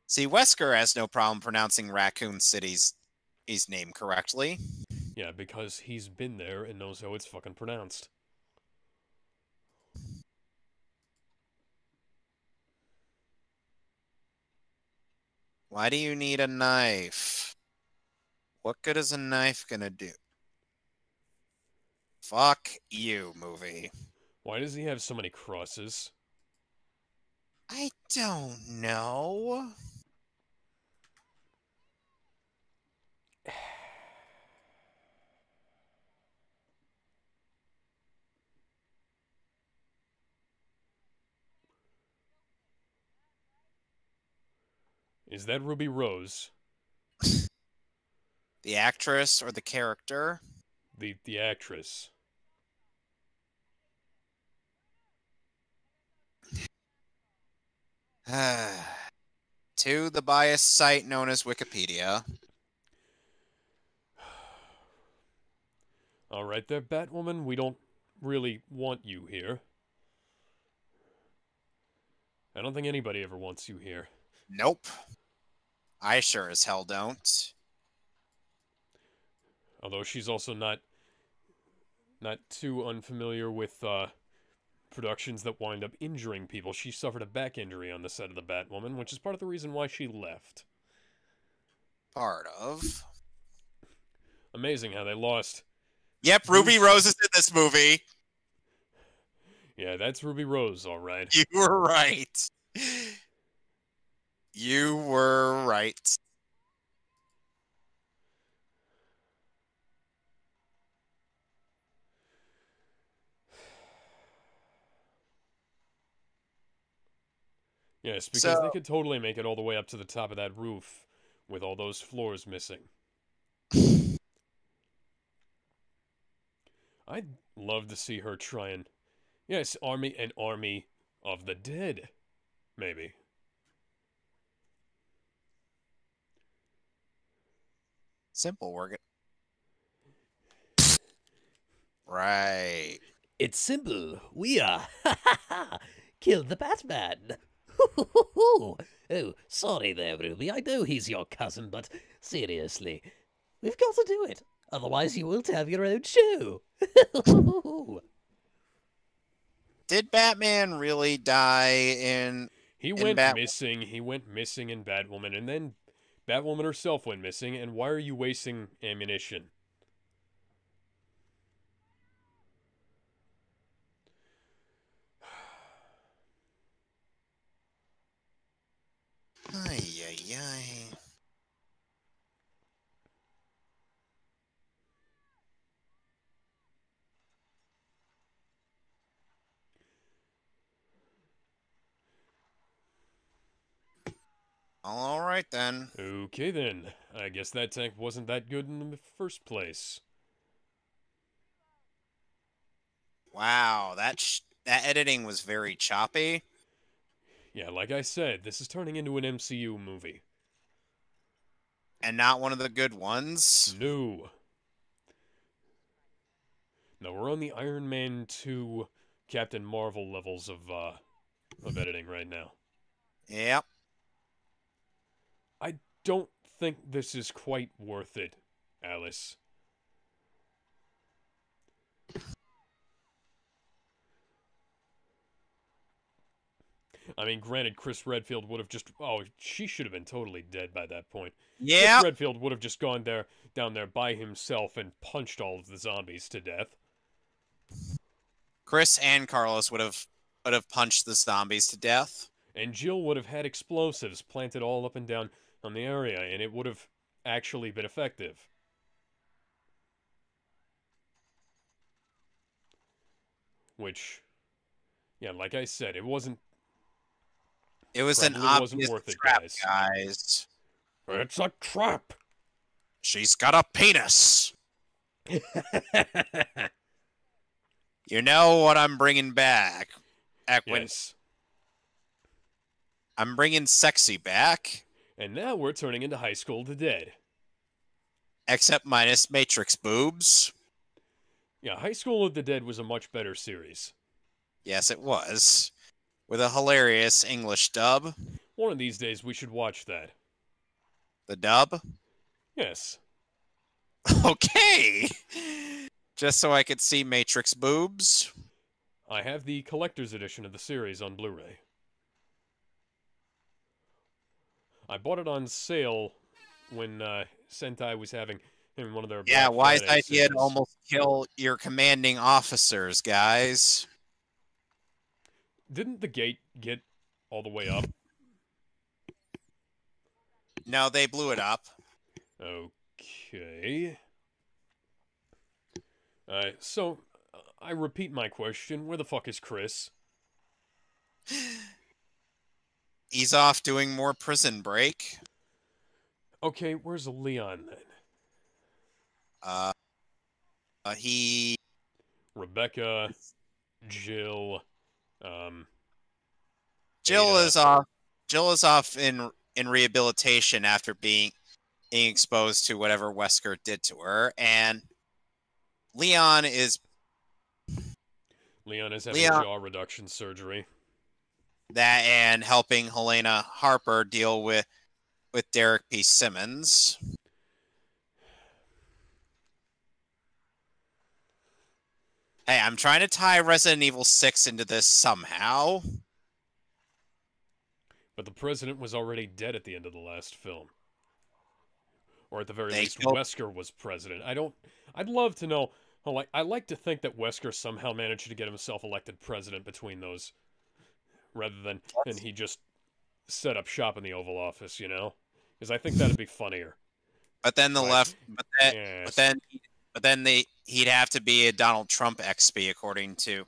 See, Wesker has no problem pronouncing Raccoon City's name correctly. Yeah, because he's been there and knows how it's fucking pronounced. Why do you need a knife? What good is a knife gonna do? Fuck you, movie. Why does he have so many crosses? I don't know. Is that Ruby Rose? The actress or the character? The actress. To the biased site known as Wikipedia. All right there, Batwoman. We don't really want you here. I don't think anybody ever wants you here. Nope. I sure as hell don't. Although she's also not too unfamiliar with productions that wind up injuring people. She suffered a back injury on the set of the Batwoman, which is part of the reason why she left. Part of. Amazing how they lost. Yep, Ruby Rose is in this movie. Yeah, that's Ruby Rose, all right. You were right. You were right. Yes, because they could totally make it all the way up to the top of that roof with all those floors missing. I'd love to see her try and... Yes, an army of the dead. Maybe. Simple, we're Right. It's simple. We are killed the Batman. Oh, sorry there, Ruby. I know he's your cousin, but seriously, we've got to do it. Otherwise, you won't have your own show. Did Batman really die in? He went missing. He went missing in Batwoman, and then Batwoman herself went missing. And why are you wasting ammunition? Ay, ay, ay. All right, then. Okay, then. I guess that tank wasn't that good in the first place. Wow, that editing was very choppy. Yeah, like I said, this is turning into an MCU movie. And not one of the good ones? No. No, we're on the Iron Man 2 Captain Marvel levels of editing right now. Yep. I don't think this is quite worth it, Alice. I mean, granted, Chris Redfield would have just... Oh, she should have been totally dead by that point. Yeah. Chris Redfield would have just gone down there by himself and punched all of the zombies to death. Chris and Carlos would have punched the zombies to death. And Jill would have had explosives planted all up and down on the area, and it would have actually been effective. Which, yeah, like I said, it wasn't... It was an obvious trap, guys. It's a trap! She's got a penis! You know what I'm bringing back? Yes. I'm bringing sexy back. And now we're turning into High School of the Dead. Except minus Matrix boobs. Yeah, High School of the Dead was a much better series. Yes, it was. With a hilarious English dub. One of these days we should watch that. The dub? Yes. Okay! Just so I could see Matrix boobs. I have the collector's edition of the series on Blu-ray. I bought it on sale when Sentai was having one of their Black wise Friday idea to almost kill your commanding officers, guys. Didn't the gate get all the way up? No, they blew it up. Okay. So, I repeat my question. Where the fuck is Chris? He's off doing more Prison Break. Okay, where's Leon then? He... Rebecca, Jill, Jill Ada. is off. Jill is off in rehabilitation after being exposed to whatever Wesker did to her, and Leon is having jaw reduction surgery. That and helping Helena Harper deal with Derek P. Simmons. Hey, I'm trying to tie Resident Evil 6 into this somehow. But the president was already dead at the end of the last film. Or at the very least, Wesker was president. I'd love to know. I like to think that Wesker somehow managed to get himself elected president between those, rather than and he just set up shop in the Oval Office, you know? Because I think that'd be funnier. But then he'd have to be a Donald Trump XP, according to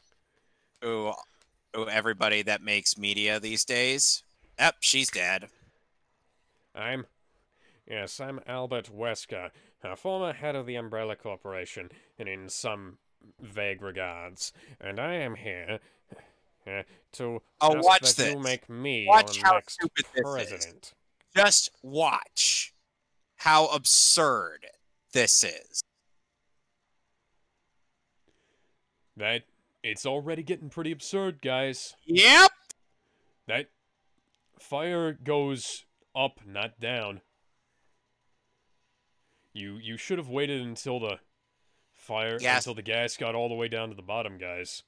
everybody that makes media these days. Yep, she's dead. I'm Albert Wesker, a former head of the Umbrella Corporation, and in some vague regards, and I am here to ask that you make me your next president. Just watch how absurd this is. It's already getting pretty absurd, guys. Yep. That fire goes up, not down. You should have waited until the until the gas got all the way down to the bottom, guys.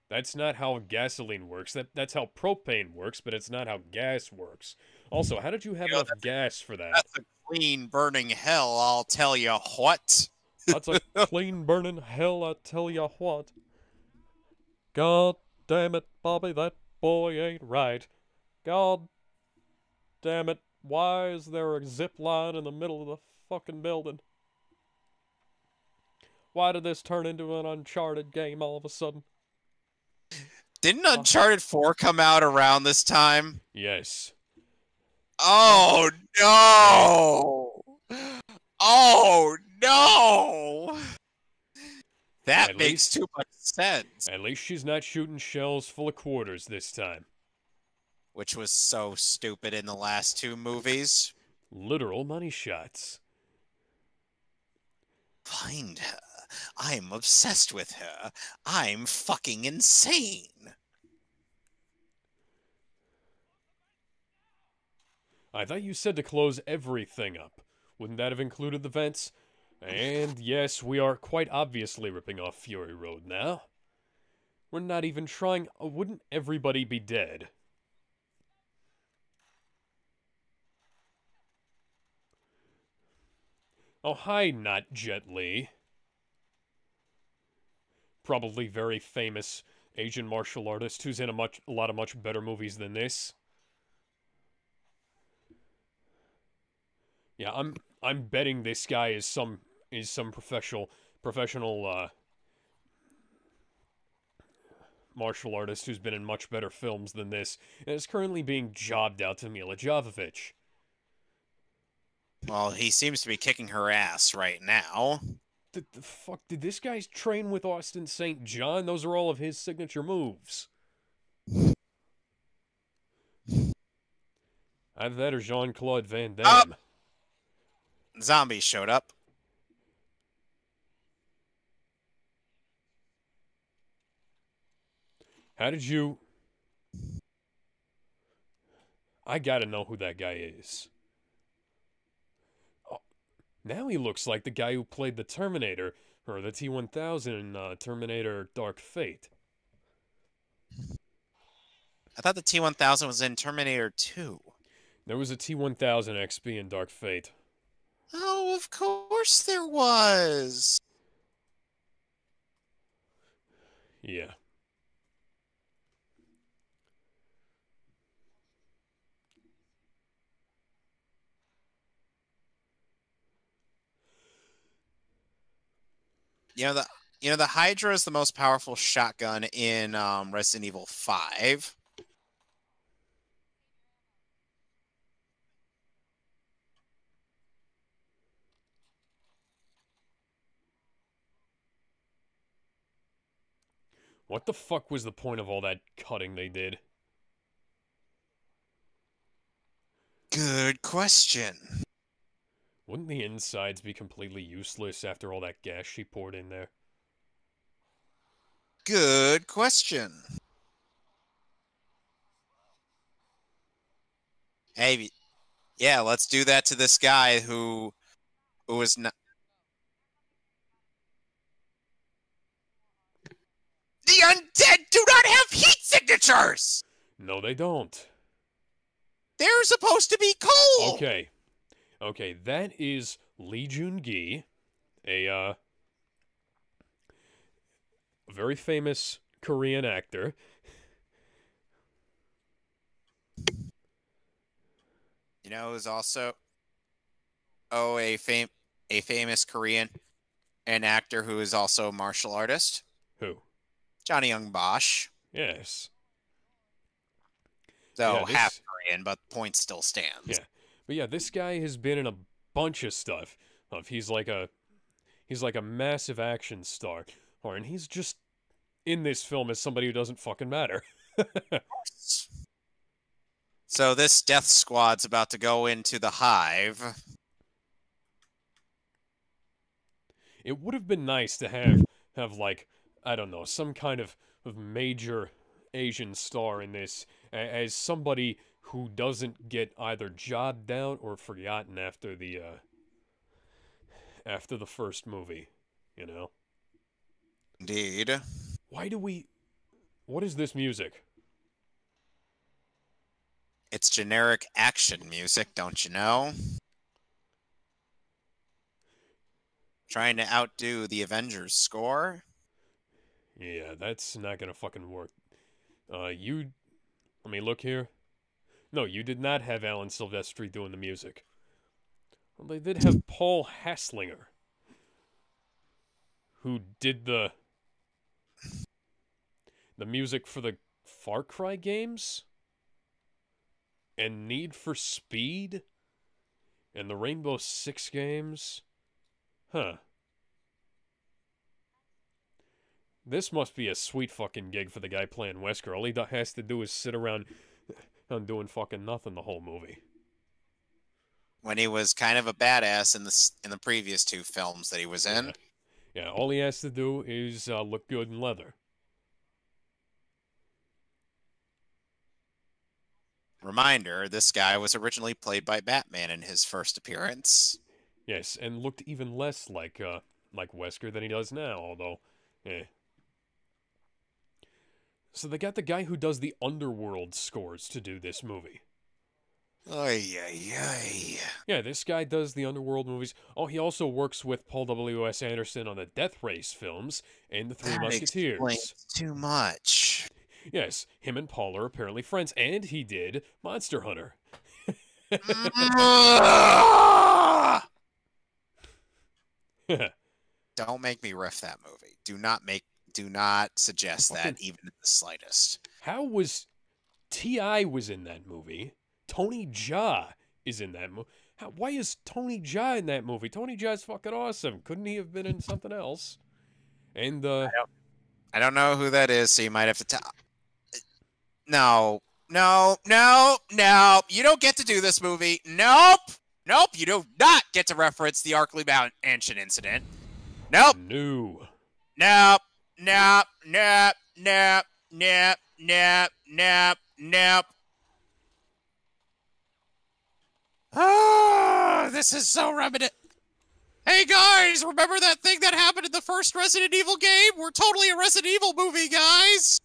That's not how gasoline works. That's how propane works, but it's not how gas works. Also, how did you have enough gas for that? That's a clean burning hell, I'll tell you what. That's a clean burning hell, I tell you what. God damn it, Bobby, that boy ain't right. God damn it, why is there a zip line in the middle of the fucking building? Why did this turn into an Uncharted game all of a sudden? Didn't Uncharted 4 come out around this time? Yes. Oh, no! Oh, no! That makes too much sense. At least she's not shooting shells full of quarters this time. Which was so stupid in the last two movies. Literal money shots. Find her. I'm obsessed with her. I'm fucking insane. I thought you said to close everything up. Wouldn't that have included the vents? And yes, we are quite obviously ripping off Fury Road now. We're not even trying. Wouldn't everybody be dead? Oh, hi, not Jet Li. Probably very famous Asian martial artist who's in a lot of much better movies than this. Yeah, I'm betting this guy is some professional martial artist who's been in much better films than this and is currently being jobbed out to Mila Jovovich. Well, he seems to be kicking her ass right now. The fuck did this guy train with Austin St. John? Those are all of his signature moves. Either that or Jean-Claude Van Damme. Zombies showed up. How did you... I gotta know who that guy is. Oh, now he looks like the guy who played the Terminator, or the T-1000 in Terminator Dark Fate. I thought the T-1000 was in Terminator 2. There was a T-1000 XP in Dark Fate. Oh, of course there was. Yeah. The Hydra is the most powerful shotgun in Resident Evil 5. What the fuck was the point of all that cutting they did? Good question. Wouldn't the insides be completely useless after all that gas she poured in there? Good question. Hey, yeah, let's do that to this guy who was not. The undead do not have heat signatures! No, they don't. They're supposed to be cold! Okay, that is Lee Joon-gi, a very famous Korean actor. You know who's also a famous Korean an actor who is also a martial artist? Who? Johnny Young Bosch. Yes. So half Korean, but point still stands. Yeah. But yeah, this guy has been in a bunch of stuff. He's like a massive action star. And he's just in this film as somebody who doesn't fucking matter. So this death squad's about to go into the hive. It would have been nice to have have like, I don't know, some kind of major Asian star in this as somebody who doesn't get either jobbed out or forgotten after the first movie, you know? Indeed. Why do we... What is this music? It's generic action music, don't you know? Trying to outdo the Avengers score? Yeah, that's not gonna fucking work. You... Let me look here. No, you did not have Alan Silvestri doing the music. Well, they did have Paul Hasslinger, who did the music for the Far Cry games, and Need for Speed, and the Rainbow Six games. Huh. This must be a sweet fucking gig for the guy playing Wesker. All he has to do is sit around doing fucking nothing the whole movie. When he was kind of a badass in the previous 2 films that he was in. Yeah, all he has to do is look good in leather. Reminder, this guy was originally played by Batman in his first appearance. Yes, and looked even less like Wesker than he does now, although, eh. So they got the guy who does the Underworld scores to do this movie. Ay, ay, ay. Yeah, this guy does the Underworld movies. Oh, he also works with Paul W.S. Anderson on the Death Race films and the Three Musketeers. Explains too much. Yes, him and Paul are apparently friends, and he did Monster Hunter. Don't make me riff that movie. Do not suggest that even in the slightest. How was T.I. was in that movie? Tony Jaa is in that movie. Why is Tony Jaa in that movie? Tony Jaa's fucking awesome. Couldn't he have been in something else? And I don't know who that is, so you might have to tell. No. You don't get to do this movie. Nope. You do not get to reference the Arkley Mansion incident. Nope. No. Nope. Ah, this is so reminiscent. Hey guys, remember that thing that happened in the first Resident Evil game? We're totally a Resident Evil movie, guys!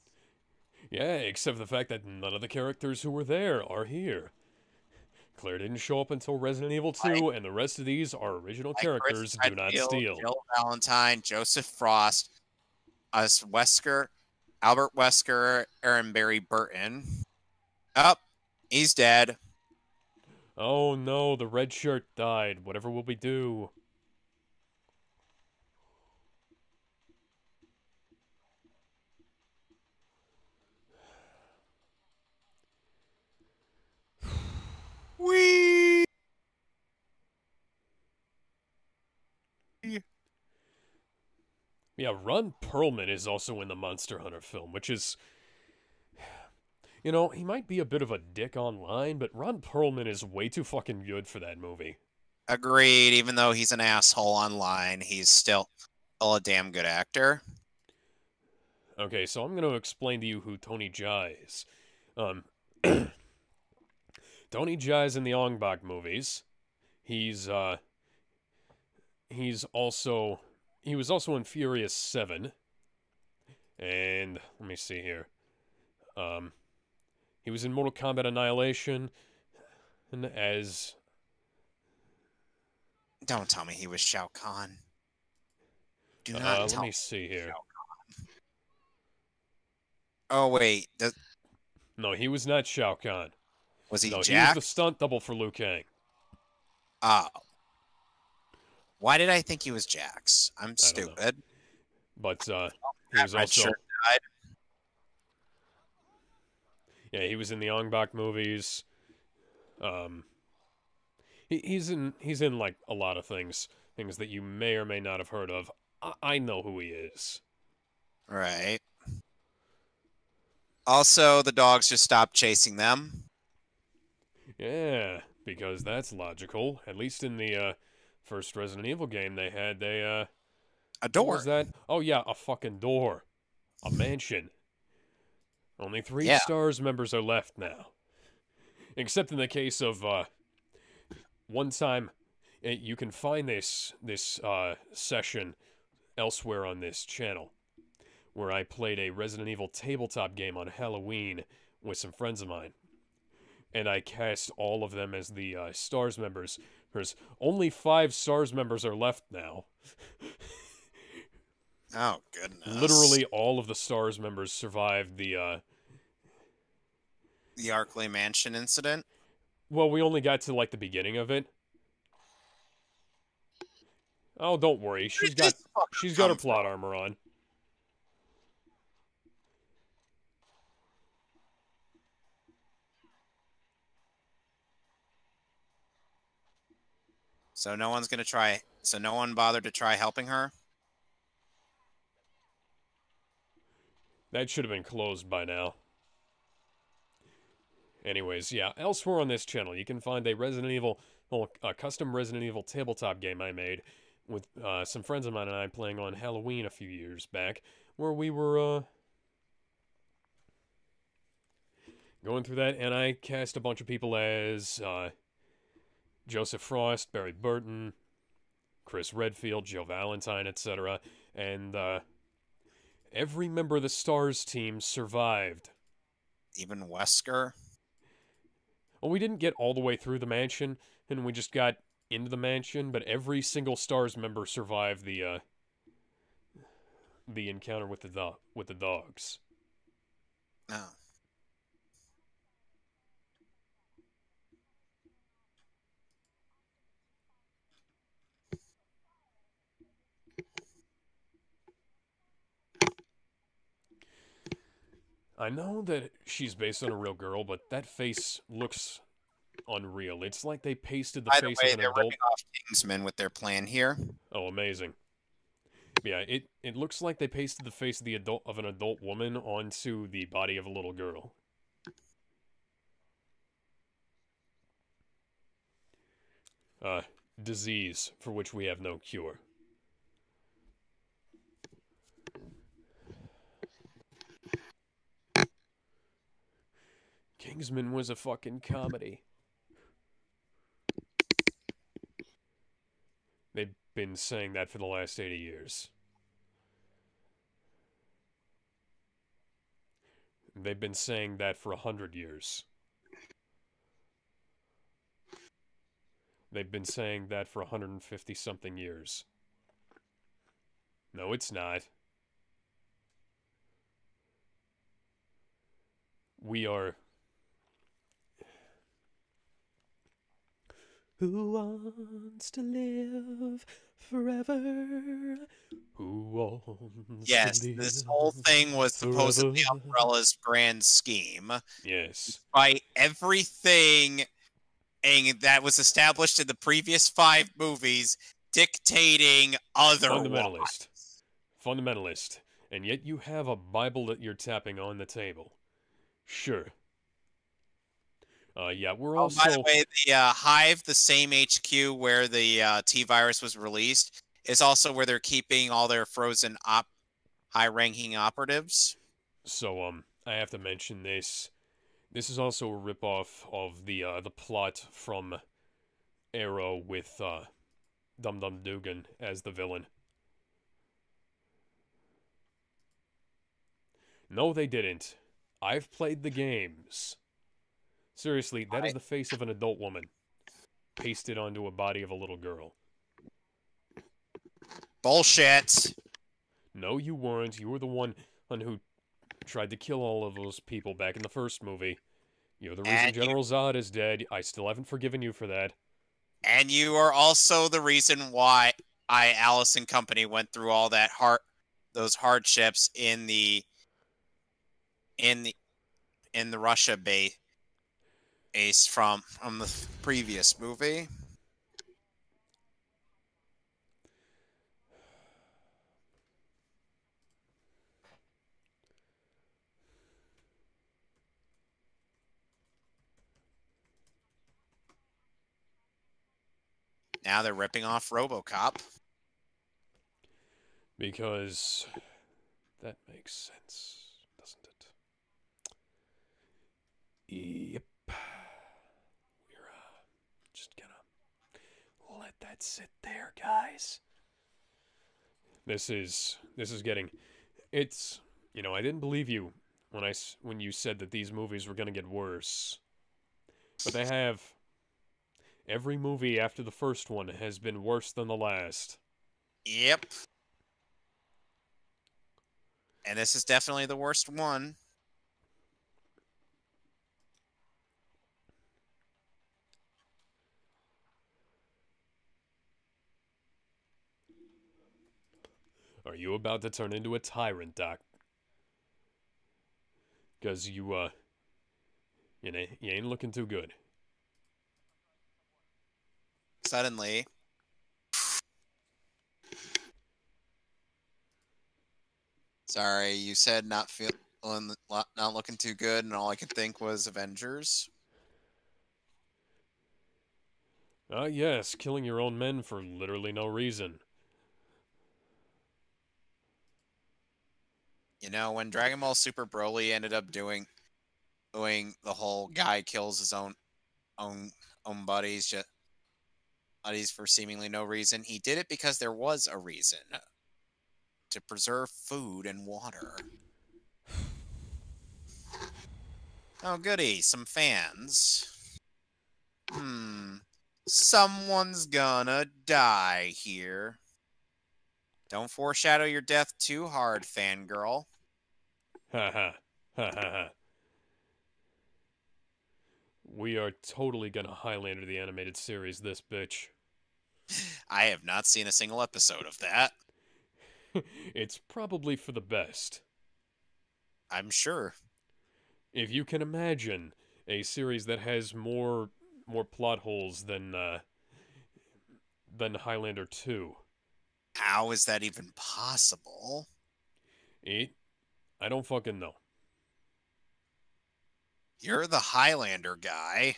Yeah, except for the fact that none of the characters who were there are here. Claire didn't show up until Resident Evil 2, and the rest of these are original characters do not steal. Jill Valentine, Joseph Frost, Wesker, Albert Wesker, Aaron Barry Burton. Oh, he's dead. Oh no, the red shirt died. Whatever will we do? Wee. Yeah, Ron Perlman is also in the Monster Hunter film, which is... You know, he might be a bit of a dick online, but Ron Perlman is way too fucking good for that movie. Agreed, even though he's an asshole online, he's still a damn good actor. Okay, so I'm going to explain to you who Tony Jaa is. Tony Jaa is in the Ong Bak movies. He was also in Furious 7. And let me see here. He was in Mortal Kombat Annihilation and as... Don't tell me he was Shao Kahn. Do not tell let me see here. Oh, wait. No, he was not Shao Kahn. Was he No, Jack? he was the stunt double for Liu Kang. Oh. Why did I think he was Jax? I'm stupid. But he was also... Died. Yeah, he was in the Ong Bak movies. He's in like a lot of things that you may or may not have heard of. I know who he is. Right. Also, the dogs just stopped chasing them. Yeah, because that's logical. At least in the first Resident Evil game, they A What was door. that? Oh yeah, a fucking door. A mansion. Only 3 Yeah. STARS members are left now. Except in the case of one time, you can find this session elsewhere on this channel, where I played a Resident Evil tabletop game on Halloween with some friends of mine, and I cast all of them as the STARS members. There's only 5 STARS members are left now. Oh, goodness. Literally all of the STARS members survived the Arkley Mansion incident. well, we only got to like the beginning of it. Oh, don't worry. She's got her plot armor on. So no one's gonna try. So no one bothered to try helping her. That should have been closed by now. Anyways, yeah, elsewhere on this channel, you can find a custom Resident Evil tabletop game I made with some friends of mine and I playing on Halloween a few years back, where we were going through that, and I cast a bunch of people as Joseph Frost, Barry Burton, Chris Redfield, Jill Valentine, etc. And every member of the STARS team survived. Even Wesker. Well, we didn't get all the way through the mansion, and we just got into the mansion, but every single STARS member survived the encounter with the dogs. Oh. I know that she's based on a real girl, but that face looks unreal. It's like they pasted the By face the way, of an they're adult. ripping off Kingsman with their plan here. Oh, amazing. Yeah, it looks like they pasted the face of an adult woman onto the body of a little girl. Disease for which we have no cure. Kingsman was a fucking comedy. They've been saying that for the last 80 years. They've been saying that for 100 years. They've been saying that for 150-something years. No, it's not. We are... Who wants to live forever? Who wants Yes, to live this whole thing was supposedly forever? Umbrella's grand scheme. Yes. By everything that was established in the previous 5 movies dictating otherwise. Fundamentalist. And yet you have a Bible that you're tapping on the table. Sure. Yeah, we're also... by the way, the Hive, the same HQ where the T-Virus was released, is also where they're keeping all their frozen high-ranking operatives. So, I have to mention this. This is also a ripoff of the plot from Arrow with Dum Dum Dugan as the villain. No, they didn't. I've played the games. Seriously, that is the face of an adult woman pasted onto a body of a little girl. Bullshit. No, you weren't. You were the one who tried to kill all of those people back in the first movie. You're the reason General Zod is dead. I still haven't forgiven you for that. And you are also the reason why Alice and company went through all that those hardships in the Russia base from the previous movie. Now they're ripping off RoboCop. Because that makes sense, doesn't it? Yep. We're just gonna let that sit there, guys. This is getting, it's, you know, I didn't believe you when you said that these movies were gonna get worse. But they have. Every movie after the first one has been worse than the last. Yep. And this is definitely the worst one. Are you about to turn into a tyrant, Doc? Because you know, you ain't looking too good. Suddenly. Sorry, you said not looking too good, and all I could think was Avengers. Yes, killing your own men for literally no reason. You know, when Dragon Ball Super Broly ended up doing the whole guy kills his own buddies for seemingly no reason, he did it because there was a reason, to preserve food and water. Oh, goody, some fans. Someone's gonna die here. Don't foreshadow your death too hard, fangirl. Ha ha. Ha ha ha. We are totally gonna Highlander the animated series this bitch. I have not seen a single episode of that. It's probably for the best. I'm sure. If you can imagine a series that has more plot holes than Highlander 2. How is that even possible? I don't fucking know. You're the Highlander guy.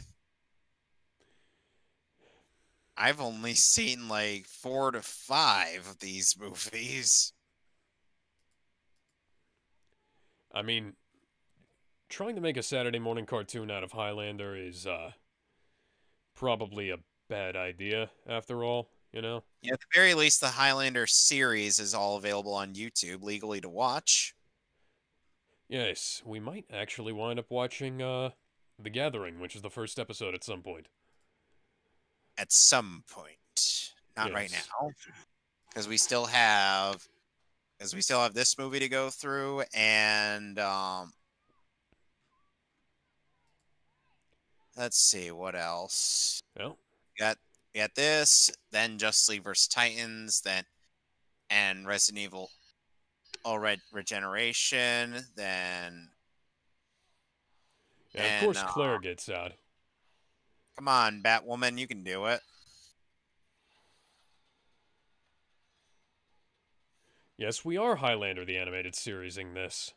I've only seen like 4 to 5 of these movies. I mean, trying to make a Saturday morning cartoon out of Highlander is probably a bad idea after all, you know? Yeah, at the very least, the Highlander series is all available on YouTube, legally to watch. Yes, we might actually wind up watching The Gathering, which is the first episode at some point. At some point. Not right Yes. now. Because we still have this movie to go through, and let's see what else. Well, We got this, then Justice League vs. Titans, and Resident Evil Regeneration, then yeah, of course Claire gets out. come on, Batwoman, you can do it. Yes, we are Highlander the animated seriesing this.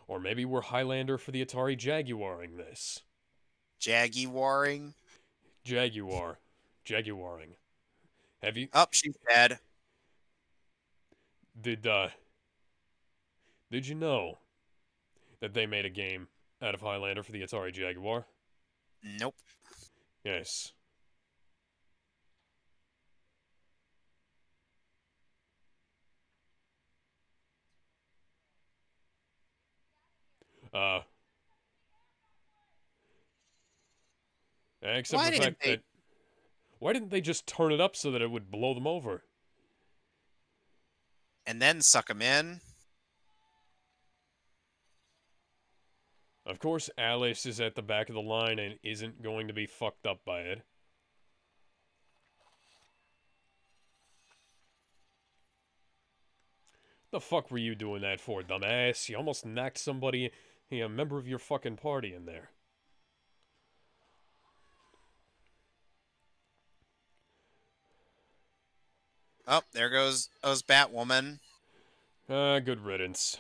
Or maybe we're Highlander for the Atari Jaguaring this. Jaguaring? Jaguaring. Have you... Oh, she's dead. Did you know that they made a game out of Highlander for the Atari Jaguar? Nope. Yes. Except for the fact that... Why didn't they just turn it up so that it would blow them over? And then suck them in? Of course, Alice is at the back of the line and isn't going to be fucked up by it. The fuck were you doing that for, dumbass? You almost knocked somebody, a member of your fucking party in there. Oh, there goes Batwoman. Good riddance.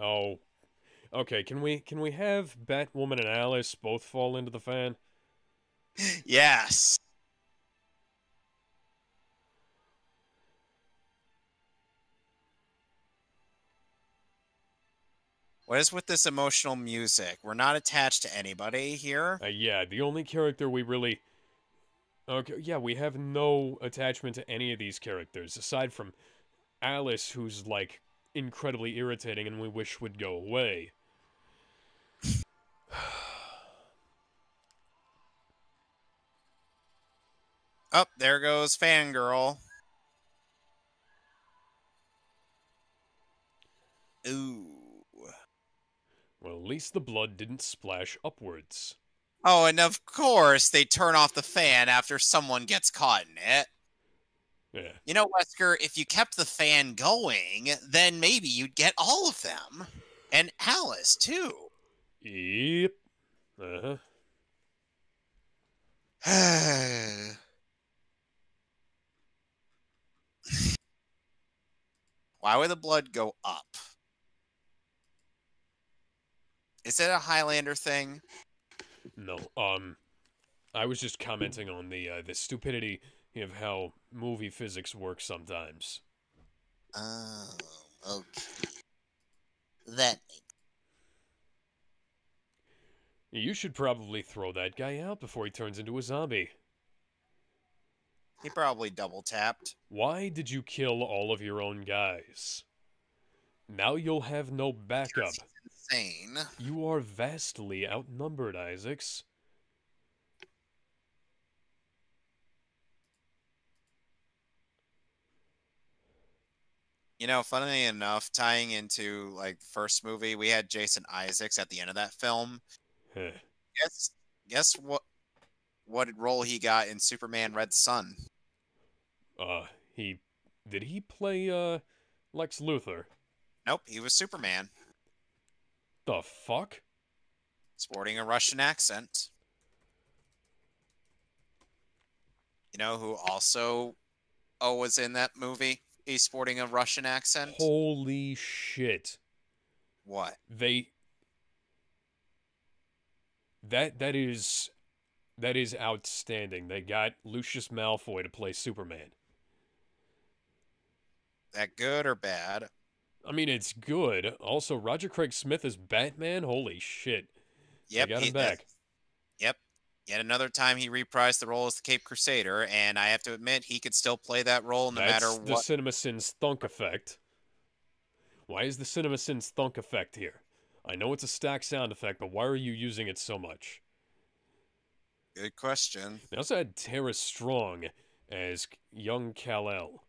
Oh. Okay, can we have Batwoman and Alice both fall into the fan? Yes. What is with this emotional music? We're not attached to anybody here. Yeah, the only character we really... Okay, yeah, we have no attachment to any of these characters, aside from Alice, who's, like, incredibly irritating and we wish would go away. Oh, there goes Fangirl. Ooh. Well, at least the blood didn't splash upwards. Oh, and of course they turn off the fan after someone gets caught in it. Yeah. You know, Wesker, if you kept the fan going, then maybe you'd get all of them. And Alice, too. Yep. Uh-huh. Why would the blood go up? Is it a Highlander thing? No, I was just commenting on the stupidity of how movie physics works sometimes. Oh, okay. That You should probably throw that guy out before he turns into a zombie. he probably double tapped. Why did you kill all of your own guys? Now you'll have no backup. Insane. You are vastly outnumbered, Isaacs. You know, funnily enough, tying into like the first movie, we had Jason Isaacs at the end of that film. Heh. Guess what role he got in Superman Red Sun? Did he play, Lex Luthor? Nope, he was Superman, The fuck? sporting a Russian accent. You know who also was in that movie? He's sporting a Russian accent. Holy shit. What? That is outstanding. They got Lucius Malfoy to play Superman. That good or bad? I mean, it's good. Also, Roger Craig Smith is Batman. Holy shit. Yep, They got him back. Yep. Yet another time he reprised the role as the Cape Crusader, and I have to admit he could still play that role no matter That's the what. CinemaSins thunk effect. Why is the CinemaSins thunk effect here? I know it's a stack sound effect, but why are you using it so much? Good question. They also had Tara Strong as young Kal-El.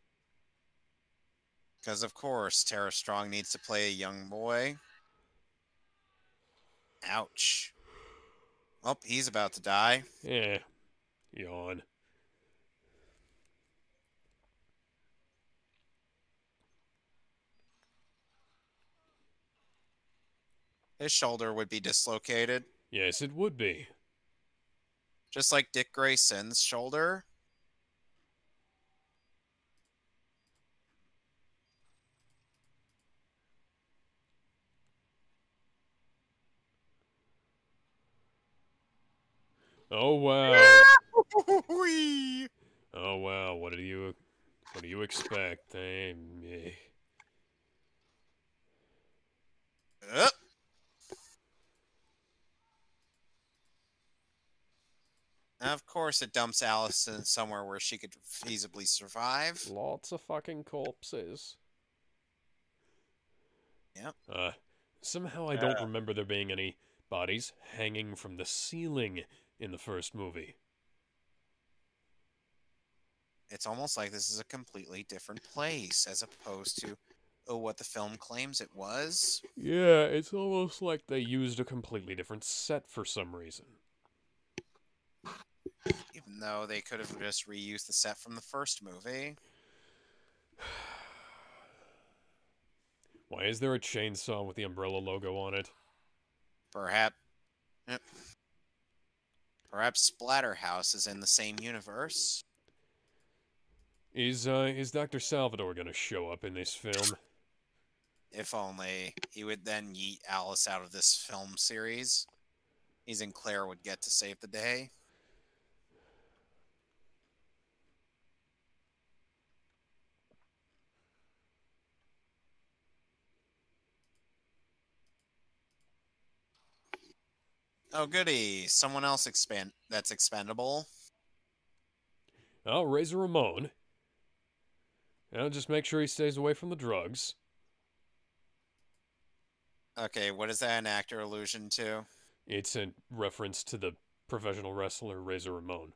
Because of course, Tara Strong needs to play a young boy. Ouch. Oh, he's about to die. Eh, yawn. His shoulder would be dislocated, Yes, it would be. just like Dick Grayson's shoulder. Oh wow. Whee! Oh wow. What do you expect? Up. Of course, it dumps Alice in somewhere where she could feasibly survive. Lots of fucking corpses. Yep. Somehow I don't remember there being any bodies hanging from the ceiling in the first movie. It's almost like this is a completely different place as opposed to what the film claims it was. Yeah, it's almost like they used a completely different set for some reason. Even though they could have just reused the set from the first movie. Why is there a chainsaw with the umbrella logo on it? Perhaps. Perhaps Splatterhouse is in the same universe. Is Dr. Salvador gonna show up in this film? If only. He would then yeet Alice out of this film series. He's and Claire would get to save the day. Oh, goody. Someone else that's expendable. Oh, Razor Ramon. I'll just make sure he stays away from the drugs. Okay, what is that an actor allusion to? It's a reference to the professional wrestler Razor Ramon.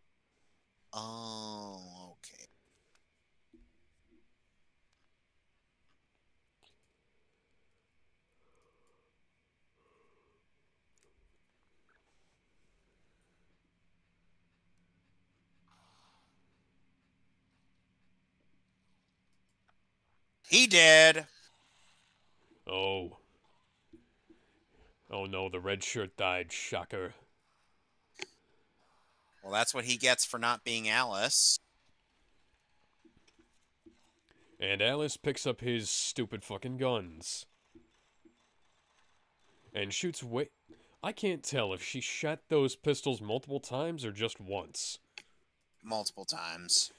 Oh, okay. He did. Oh. Oh no, the red shirt died. Shocker. Well, that's what he gets for not being Alice. And Alice picks up his stupid fucking guns. And shoots way... I can't tell if she shot those pistols multiple times or just once. Multiple times.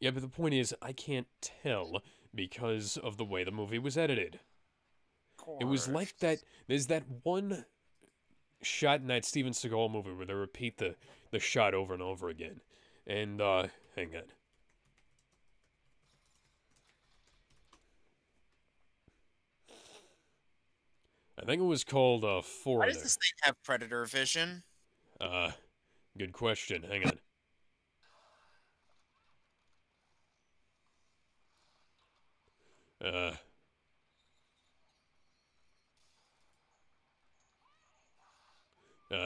Yeah, but the point is, I can't tell because of the way the movie was edited. It was like that... There's that one shot in that Steven Seagal movie where they repeat the shot over and over again. And, hang on. I think it was called, Why Foreigner. does this thing have predator vision? Good question. Hang on.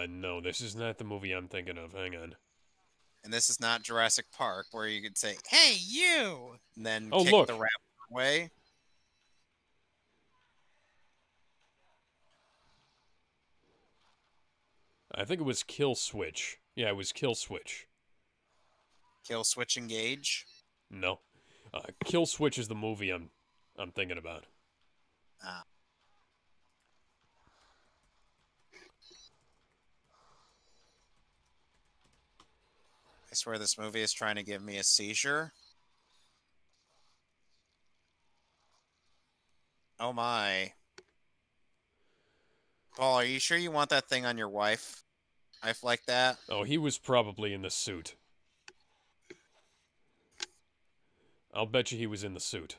No, this is not the movie I'm thinking of. Hang on. And this is not Jurassic Park, where you could say, "Hey, you!" and then Oh, kick look. the raptor away. I think it was Kill Switch. Yeah, it was Kill Switch. Kill switch engage. No. Kill Switch is the movie I'm thinking about. Ah. I swear this movie is trying to give me a seizure. Oh my. Paul, are you sure you want that thing on your wife? Wife like that? Oh, he was probably in the suit. I'll bet you he was in the suit.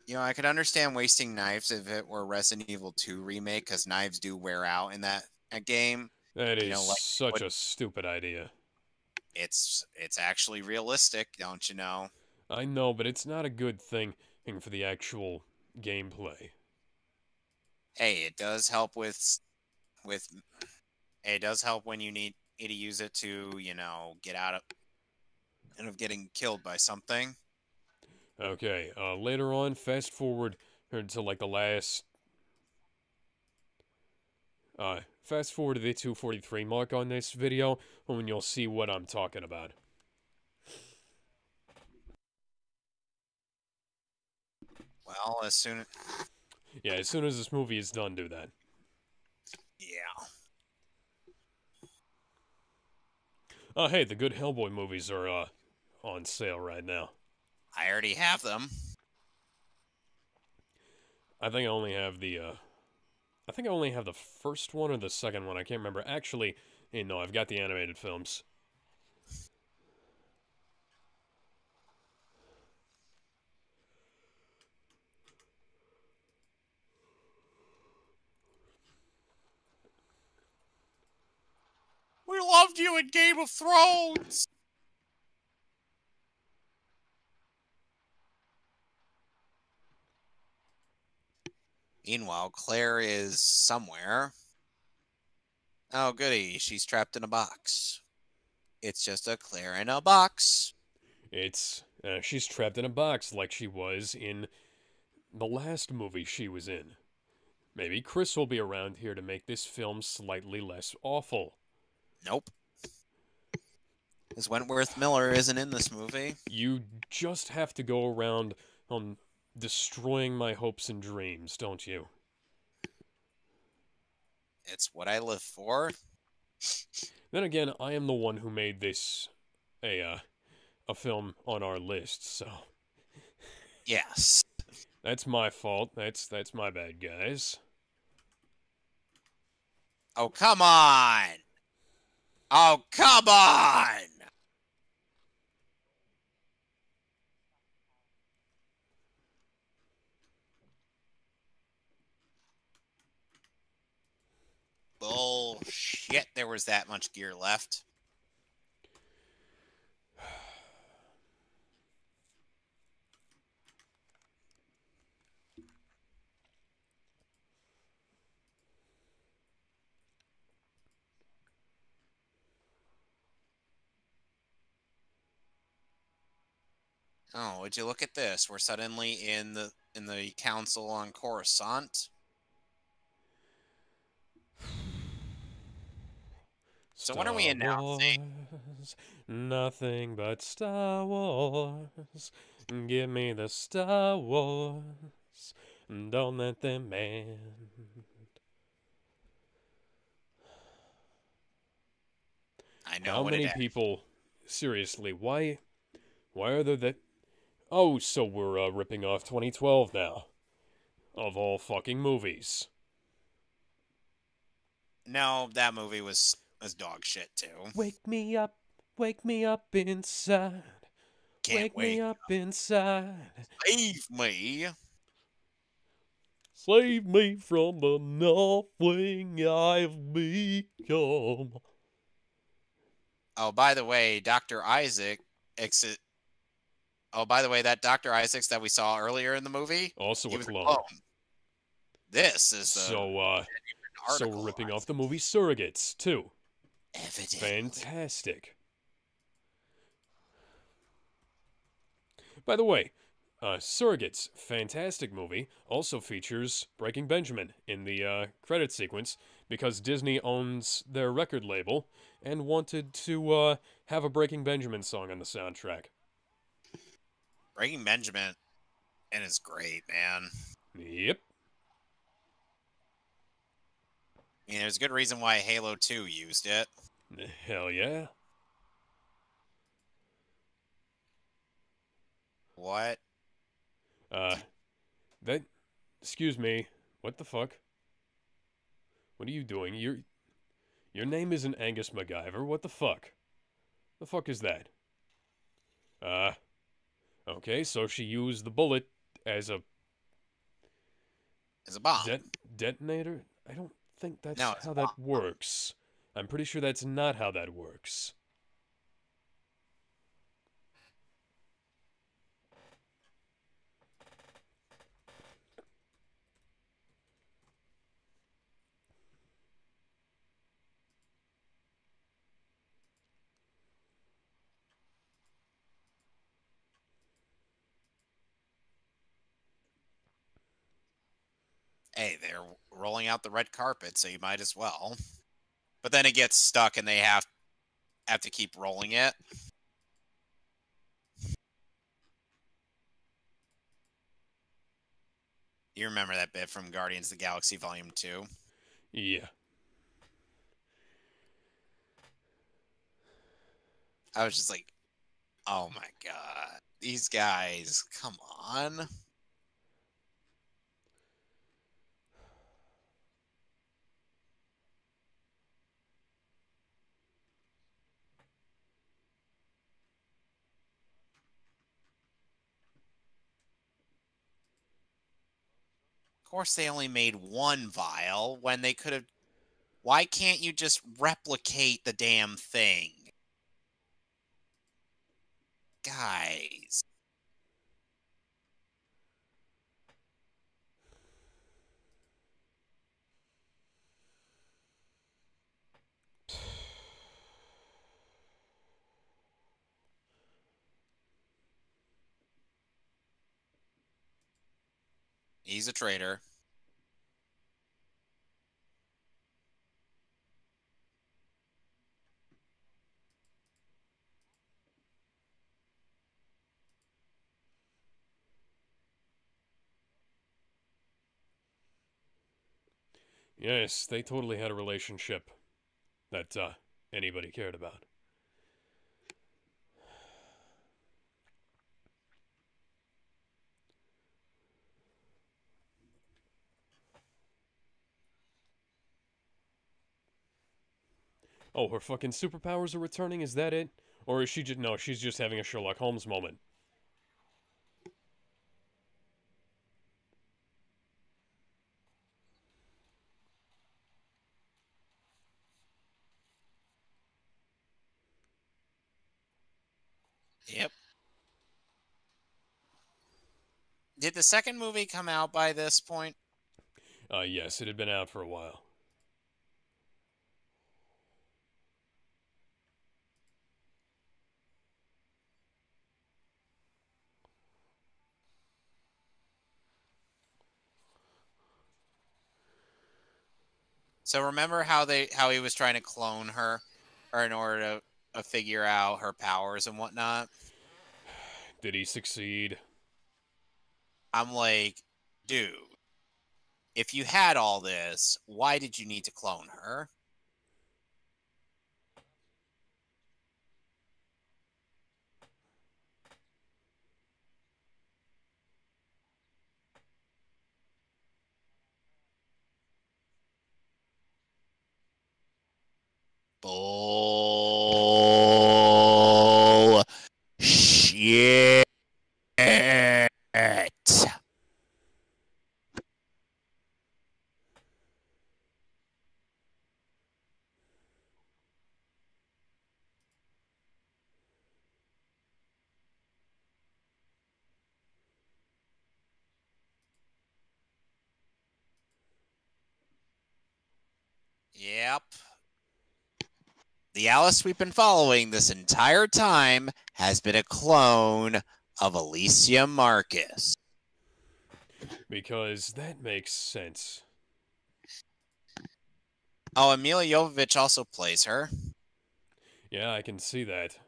You know, I could understand wasting knives if it were Resident Evil 2 remake, because knives do wear out in that game. That is like such a stupid idea. It's actually realistic, don't you know? I know, but it's not a good thing for the actual gameplay. Hey, it does help with it does help when you need to use it to, get out of getting killed by something. Okay, later on, fast forward to like the last... fast forward to the 2:43 mark on this video, when you'll see what I'm talking about. Well, as soon as this movie is done, do that. Yeah. Hey, the good Hellboy movies are, on sale right now. I already have them. I think I only have the first one or the second one. I can't remember. Actually, no, I've got the animated films. We loved you in Game of Thrones! Meanwhile, Claire is somewhere. Oh, goody. She's trapped in a box. It's just a Claire in a box. She's trapped in a box like she was in the last movie she was in. Maybe Chris will be around here to make this film slightly less awful. Nope. Because Wentworth Miller isn't in this movie. You just have to go around destroying my hopes and dreams, don't you? It's what I live for. Then again, I am the one who made this a film on our list, so... Yes. That's my fault. That's my bad, guys. Oh, come on! Oh, come on! Bullshit, there was that much gear left. Oh, would you look at this? We're suddenly in the council on Coruscant. So when are we Star announcing? Wars, nothing but Star Wars. Give me the Star Wars. Don't let them end. I know How what it many is. people? Seriously, why are there that? Oh, so we're ripping off 2012 now. Of all fucking movies. No, that movie was dog shit too. Wake me up inside. Can't Wake me wait. up inside. Leave me. Save me from the nothing I've become. Oh, by the way, Dr. Isaac Oh, by the way, that Dr. Isaacs that we saw earlier in the movie, Also he a was a clone. clone. This is the So article. we're ripping off the movie Surrogates, too. Evidently. Fantastic. By the way, Surrogates, fantastic movie, also features Breaking Benjamin in the credit sequence because Disney owns their record label and wanted to have a Breaking Benjamin song on the soundtrack. Breaking Benjamin, and it's great, man. Yep. I mean, there's a good reason why Halo 2 used it. Hell yeah. What? That, excuse me, what the fuck? What are you doing? Your name isn't Angus MacGyver, what the fuck? The fuck is that? Okay, so she used the bullet as a It's a bomb. detonator? I don't think that's No, it's how a that bomb. works. I'm pretty sure that's not how that works. Hey, they're rolling out the red carpet, so you might as well. But then it gets stuck, and they have to keep rolling it. You remember that bit from Guardians of the Galaxy Volume 2? Yeah. I was just like, oh my god. These guys, come on. Of course they only made one vial when they could have... Why can't you just replicate the damn thing? Guys. He's a traitor. Yes, they totally had a relationship that anybody cared about. Oh, her fucking superpowers are returning? Is that it? Or is she just... No, she's just having a Sherlock Holmes moment. Yep. Did the second movie come out by this point? Yes, it had been out for a while. So remember how he was trying to clone her, or in order to figure out her powers and whatnot? Did he succeed? I'm like, dude, if you had all this, why did you need to clone her? Bullshit. Yep. The Alice we've been following this entire time has been a clone of Alicia Marcus. Because that makes sense. Oh, Mila Jovovich also plays her. Yeah, I can see that.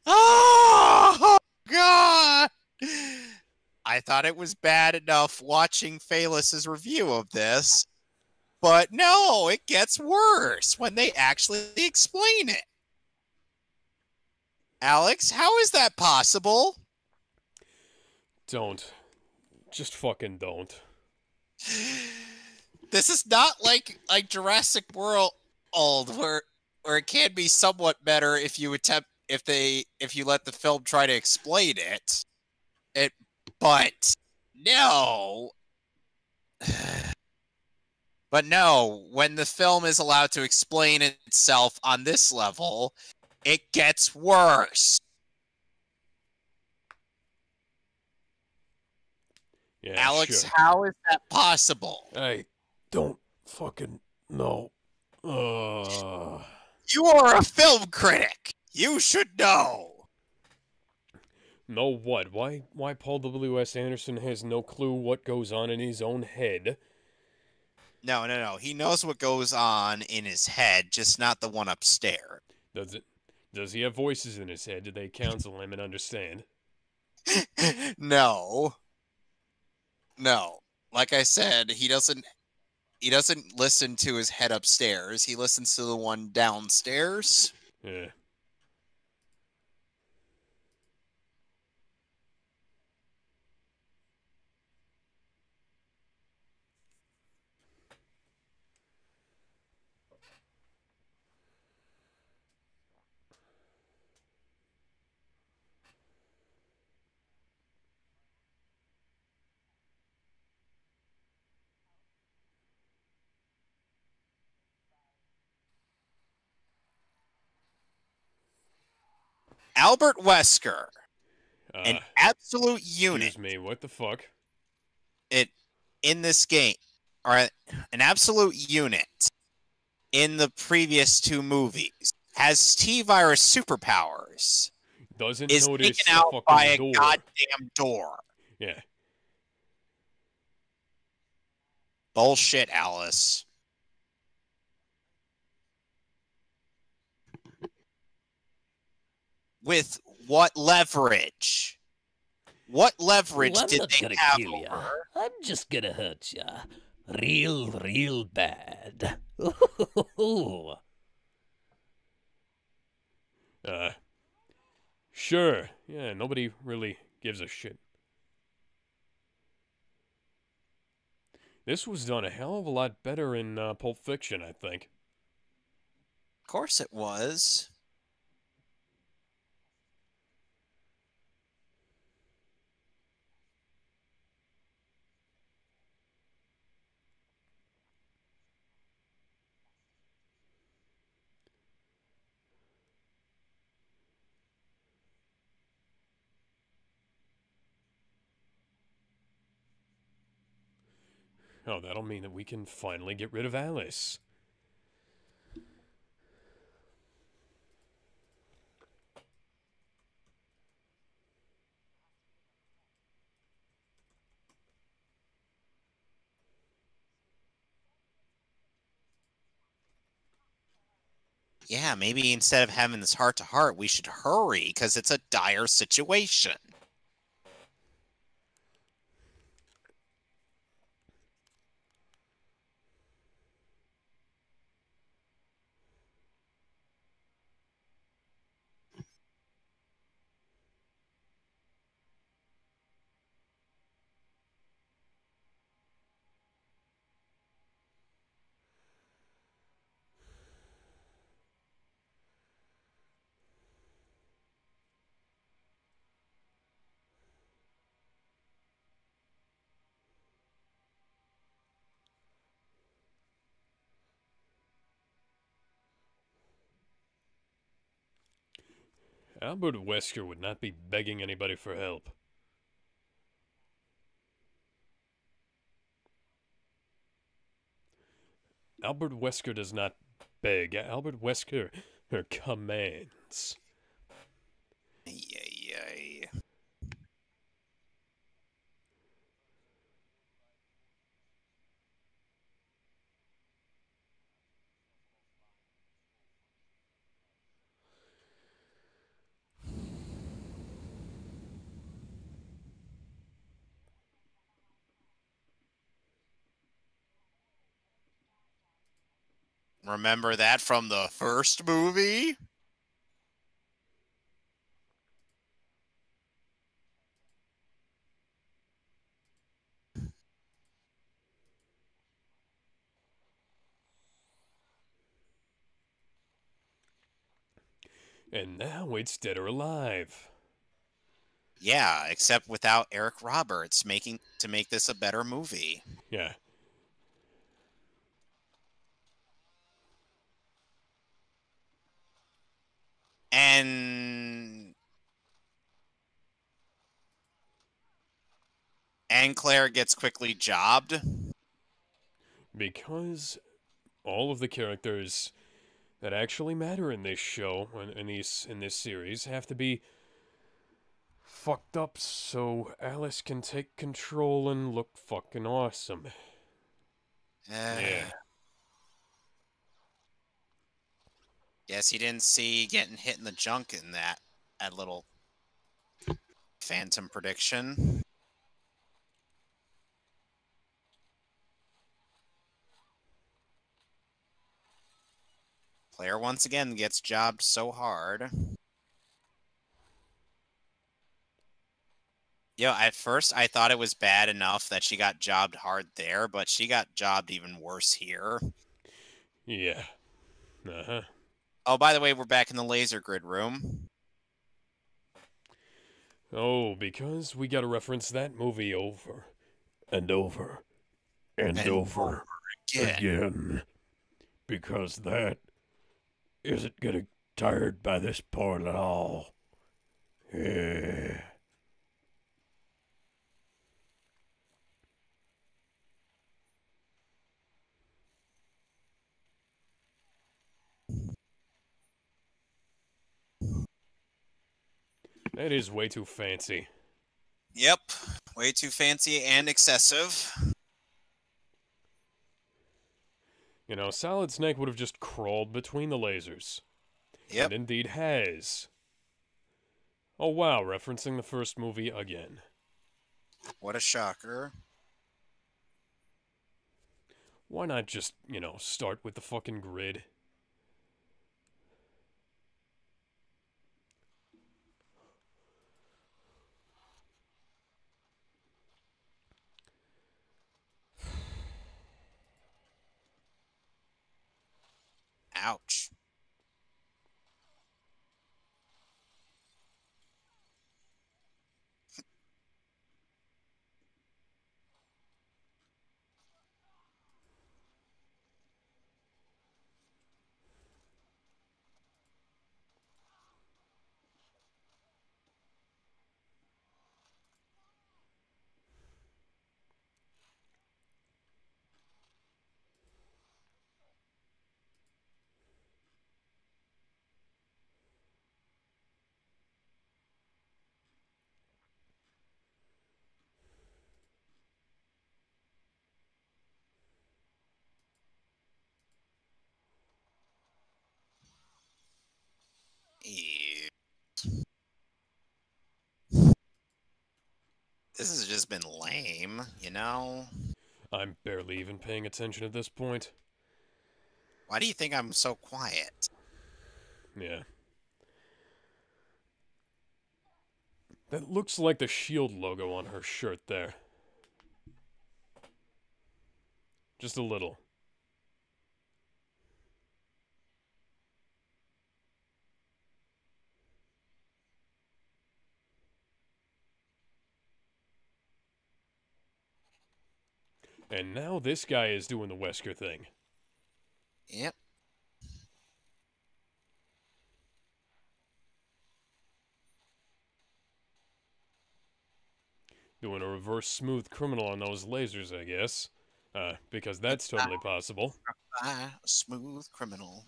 Oh, God! I thought it was bad enough watching Phalus's review of this, but no, it gets worse when they actually explain it. Alex, how is that possible? Don't. Just fucking don't. This is not like Jurassic World where it can be somewhat better if you let the film try to explain it. But no. But no, when the film is allowed to explain itself on this level, it gets worse. Yeah, Alex, sure. how is that possible? I don't fucking know. You are a film critic. You should know. Know what? Why Paul W.S. Anderson has no clue what goes on in his own head? No. He knows what goes on in his head, just not the one upstairs. Does he have voices in his head? Do they counsel him and understand? No. Like I said, he doesn't listen to his head upstairs. He listens to the one downstairs. Yeah. Albert Wesker, an absolute unit. Excuse me, what the fuck? In this game, or an absolute unit in the previous two movies, has T-Virus superpowers. Doesn't is notice taken the out fucking by a door. goddamn door. Yeah. Bullshit, Alice. With what leverage? What leverage I'm did not they gonna have kill ya. over her? I'm just gonna hurt ya. Real bad. Sure. Yeah, nobody really gives a shit. This was done a hell of a lot better in Pulp Fiction, I think. Of course it was. Oh, that'll mean that we can finally get rid of Alice. Yeah, maybe instead of having this heart-to-heart, we should hurry, because it's a dire situation. Albert Wesker would not be begging anybody for help. Albert Wesker does not beg. Albert Wesker commands. Yay. Remember that from the first movie? And now it's Dead or Alive. Yeah, except without Eric Roberts to make this a better movie. Yeah. And Claire gets quickly jobbed. Because all of the characters that actually matter in this show, in this series, have to be fucked up so Alice can take control and look fucking awesome. Yeah. Guess he didn't see getting hit in the junk in that little phantom prediction. Claire once again gets jobbed so hard. At first I thought it was bad enough that she got jobbed hard there, but she got jobbed even worse here. Yeah. Uh-huh. Oh, by the way, we're back in the laser grid room. Oh, because we gotta reference that movie over and over and over again. Because that isn't getting tired by this point at all. Yeah. That is way too fancy. Yep, way too fancy and excessive. You know, Solid Snake would have just crawled between the lasers. Yep. And indeed has. Oh wow, referencing the first movie again. What a shocker. Why not just, start with the fucking grid? Ouch. Ew. This has just been lame, you know? I'm barely even paying attention at this point. Why do you think I'm so quiet? Yeah. That looks like the shield logo on her shirt there. Just a little. And now this guy is doing the Wesker thing. Yep. Doing a reverse smooth criminal on those lasers, I guess. Because that's totally possible. A smooth criminal.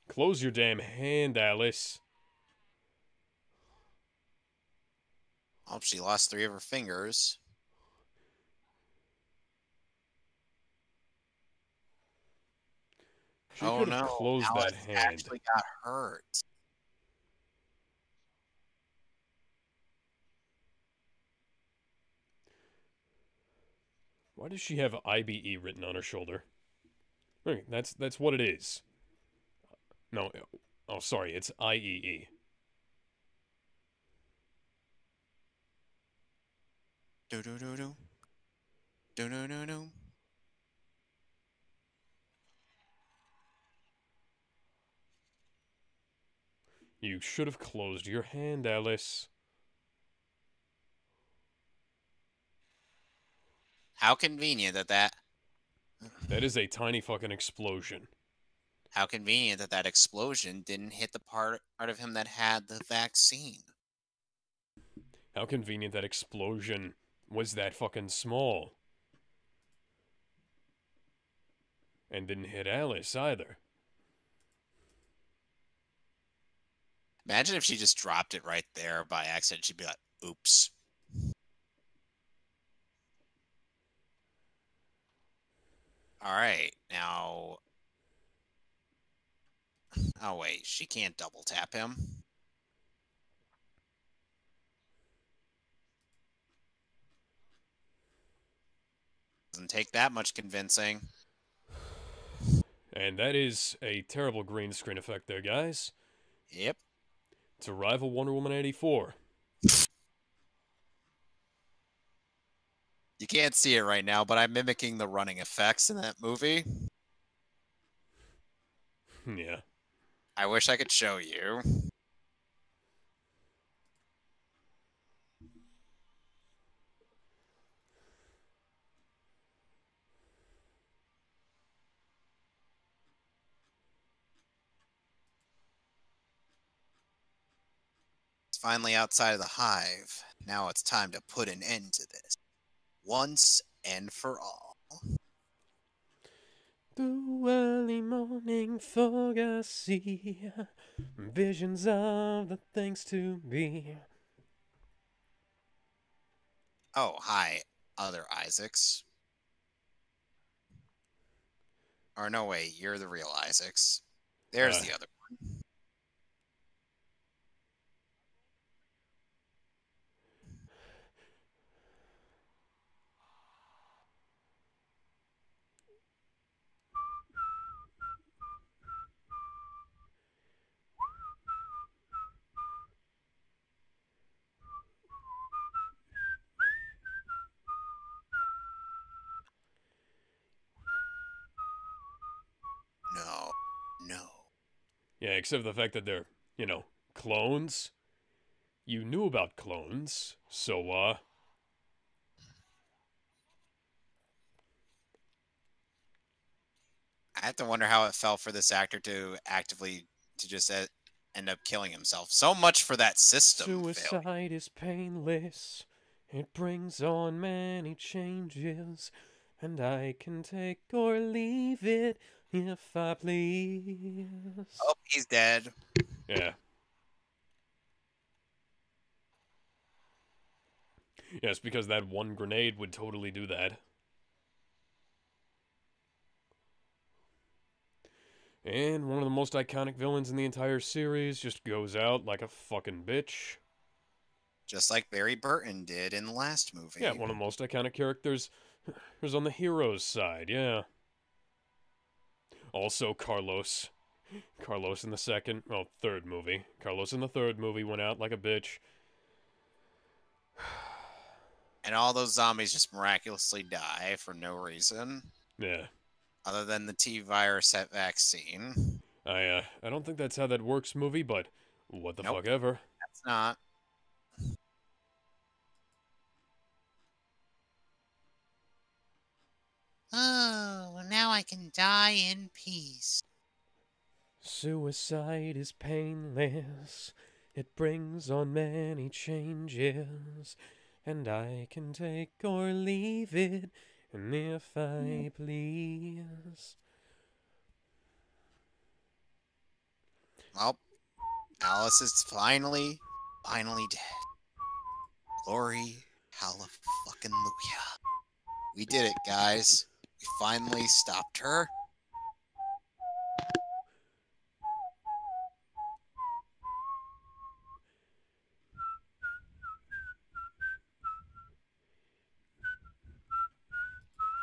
Close your damn hand, Alice. Oh, she lost 3 of her fingers. She Oh could have no, closed Alice that hand. actually got hurt. Why does she have IBE written on her shoulder? Okay, that's what it is. No, oh sorry, it's IEE. Do do do do. Do do do do. You should have closed your hand, Alice. How convenient that. That is a tiny fucking explosion. How convenient that explosion didn't hit the part of him that had the vaccine. How convenient that explosion was that fucking small. And didn't hit Alice either. Imagine if she just dropped it right there by accident. She'd be like, oops. All right, now... Oh, wait, she can't double tap him. Doesn't take that much convincing. And that is a terrible green screen effect there, guys. Yep. To rival Wonder Woman 84. You can't see it right now, but I'm mimicking the running effects in that movie. Yeah. I wish I could show you. It's finally outside of the hive. Now it's time to put an end to this. Once and for all. The early morning fog I see, visions of the things to be. Oh, hi, other Isaacs. Or no, wait, you're the real Isaacs. There's Uh, the other. No, no. yeah, except the fact that they're, clones. You knew about clones, so, I have to wonder how it felt for this actor to actively to just end up killing himself. So much for that system failure. Suicide is painless. It brings on many changes, and I can take or leave it if I please. Oh, he's dead. Yeah. Yes, because that one grenade would totally do that. And one of the most iconic villains in the entire series just goes out like a fucking bitch. Just like Barry Burton did in the last Yeah, movie. one of the most iconic characters who's on the hero's side, yeah. Also, Carlos. Carlos in the third movie. Carlos in the third movie went out like a bitch. And all those zombies just miraculously die for no reason. Yeah. Other than the T-virus vaccine. I don't think that's how that works, movie, but what the Nope, fuck ever. that's not. Oh, now I can die in peace. Suicide is painless. It brings on many changes, and I can take or leave it, and if I please. Well, Alice is finally dead. Glory, hallelujah. We did it, guys. We finally stopped her.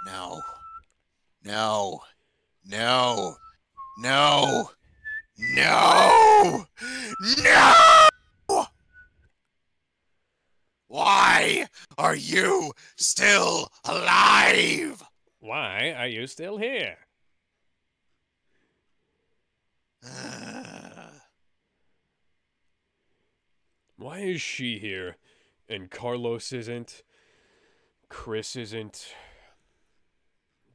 No. No. No. No. No. No! Why are you still alive? Why are you still here? Why is she here and Carlos isn't? Chris isn't?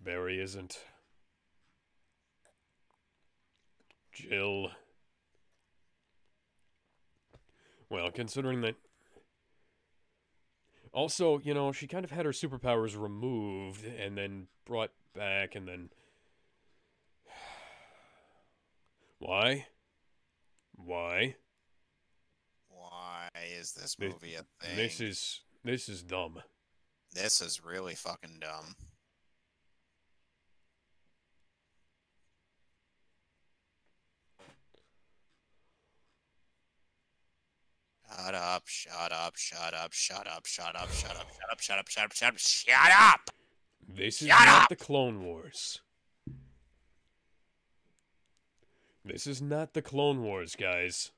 Barry isn't? Jill? Well, considering that. Also, she kind of had her superpowers removed and then brought back and then. Why? Why? Why is this This, movie a thing? this is dumb. This is really fucking dumb. Shut up, shut up, shut up, shut up, shut up, shut up, shut up, shut up, shut up, shut up, shut up! This is Shut not up! the Clone Wars. This is not the Clone Wars, guys.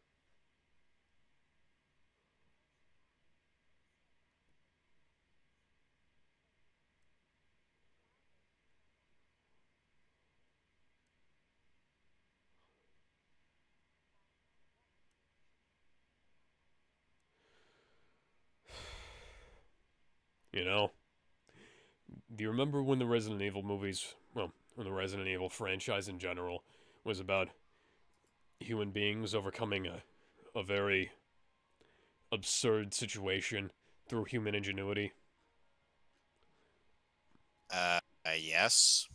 Do you remember when the Resident Evil movies, well, when the Resident Evil franchise in general was about human beings overcoming a very absurd situation through human ingenuity? Yes.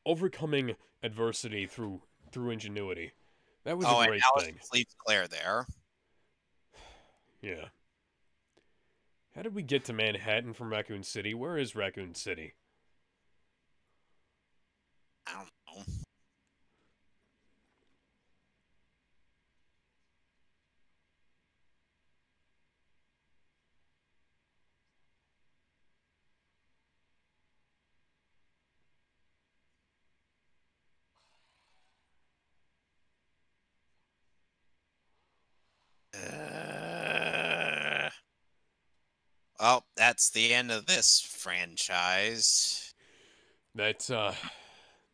Overcoming adversity through ingenuity. That was Oh, a and great Alice thing. sleeps Claire there. Yeah. How did we get to Manhattan from Raccoon City? Where is Raccoon City? I don't know. Well, that's the end of this franchise. That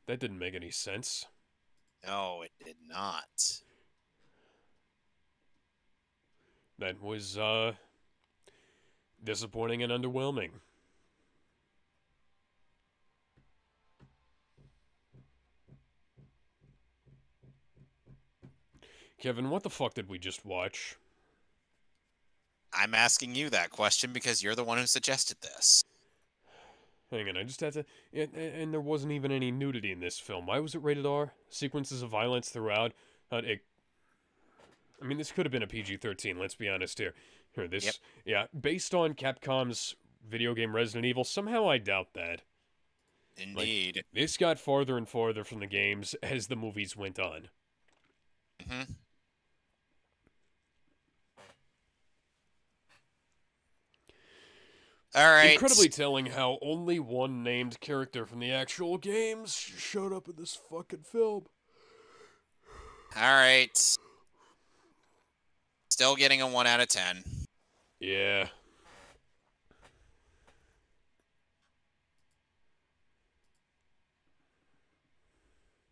didn't make any sense. No, it did not. That was, disappointing and underwhelming. Kevin, what the fuck did we just watch? I'm asking you that question because you're the one who suggested this. Hang on, I just had to... And there wasn't even any nudity in this film. Why was it rated R? Sequences of violence throughout. I mean, this could have been a PG-13, let's be honest here. This... Yep. Yeah, based on Capcom's video game Resident Evil, somehow I doubt that. Indeed. Like, this got farther and farther from the games as the movies went on. Mm-hmm. All right. Incredibly telling how only one named character from the actual games showed up in this fucking film. All right. Still getting a 1 out of 10. Yeah.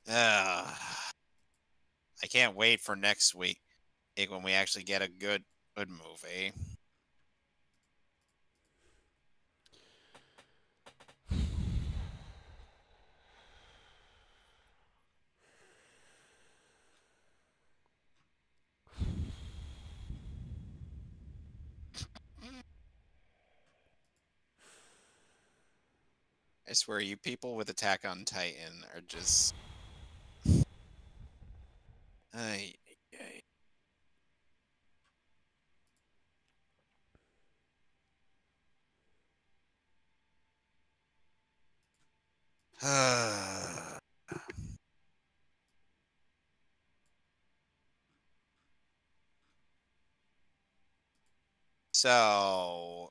I can't wait for next week when we actually get a good movie. I swear, you people with Attack on Titan are just... Ay, ay. So,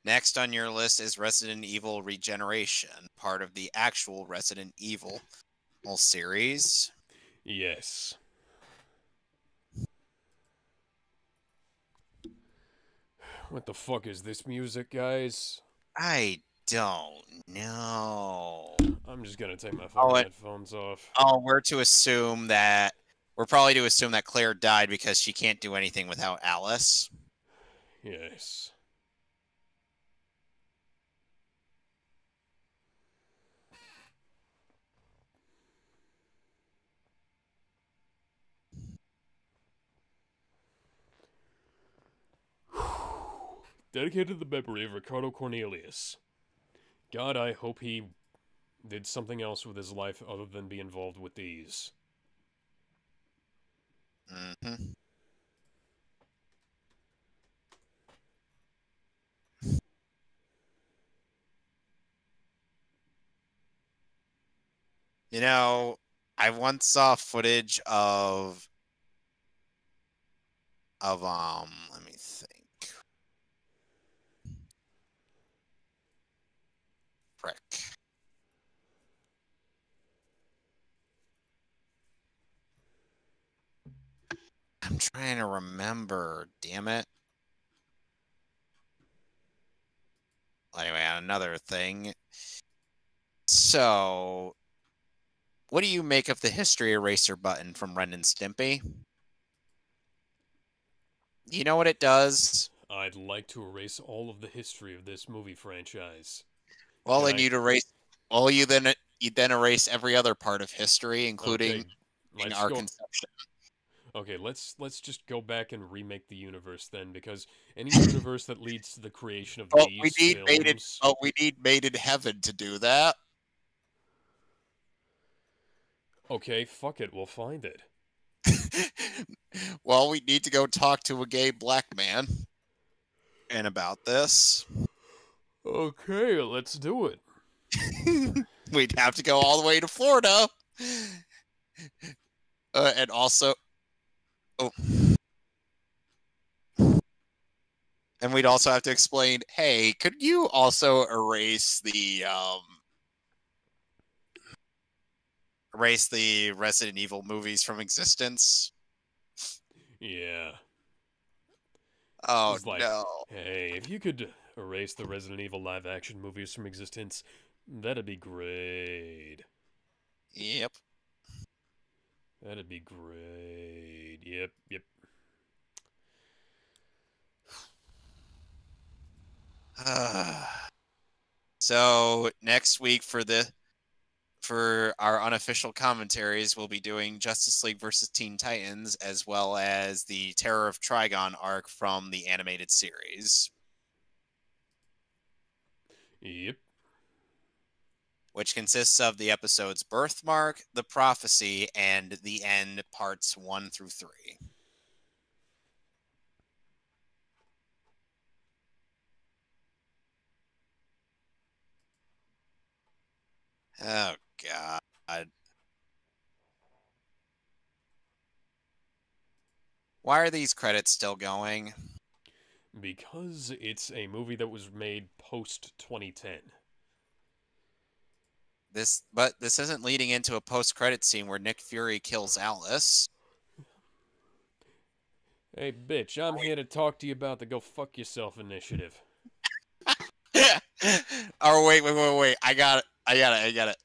next on your list is Resident Evil Regeneration, part of the actual Resident Evil series. Yes. What the fuck is this music, guys? I don't know. I'm just gonna take my fucking headphones off. Oh, we're probably to assume that Claire died because she can't do anything without Alice. Yes. Dedicated to the memory of Ricardo Cornelius. God, I hope he did something else with his life other than be involved with these. Mm-hmm. You know, I once saw footage of let me think. Frick. I'm trying to remember, damn it. Anyway, another thing. So, what do you make of the history eraser button from Ren and Stimpy? Do you know what it does? I'd like to erase all of the history of this movie franchise. Well, then you'd erase. Well, you then erase every other part of history, including our conception. Okay, let's just go back and remake the universe then, because any universe that leads to the creation of these films... we need Made in Heaven to do that. Okay, fuck it, we'll find it. Well, we need to go talk to a gay black man. and about this. Okay, let's do it. We'd have to go all the way to Florida. And also... Oh. And we'd also have to explain, hey, could you also erase the Resident Evil movies from existence? Yeah. Oh, It's like, no. hey, if you could erase the Resident Evil live-action movies from existence, that'd be great. Yep. That'd be great. Yep. So next week for our unofficial commentaries, we'll be doing Justice League versus Teen Titans, as well as the Terror of Trigon arc from the animated series. Yep. Which consists of the episodes Birthmark, The Prophecy, and The End, parts 1 through 3. Oh, God. Why are these credits still going? Because it's a movie that was made post-2010. But this isn't leading into a post-credit scene where Nick Fury kills Alice. Hey, bitch, I'm here to talk to you about the Go Fuck Yourself initiative. Oh, wait. I got it.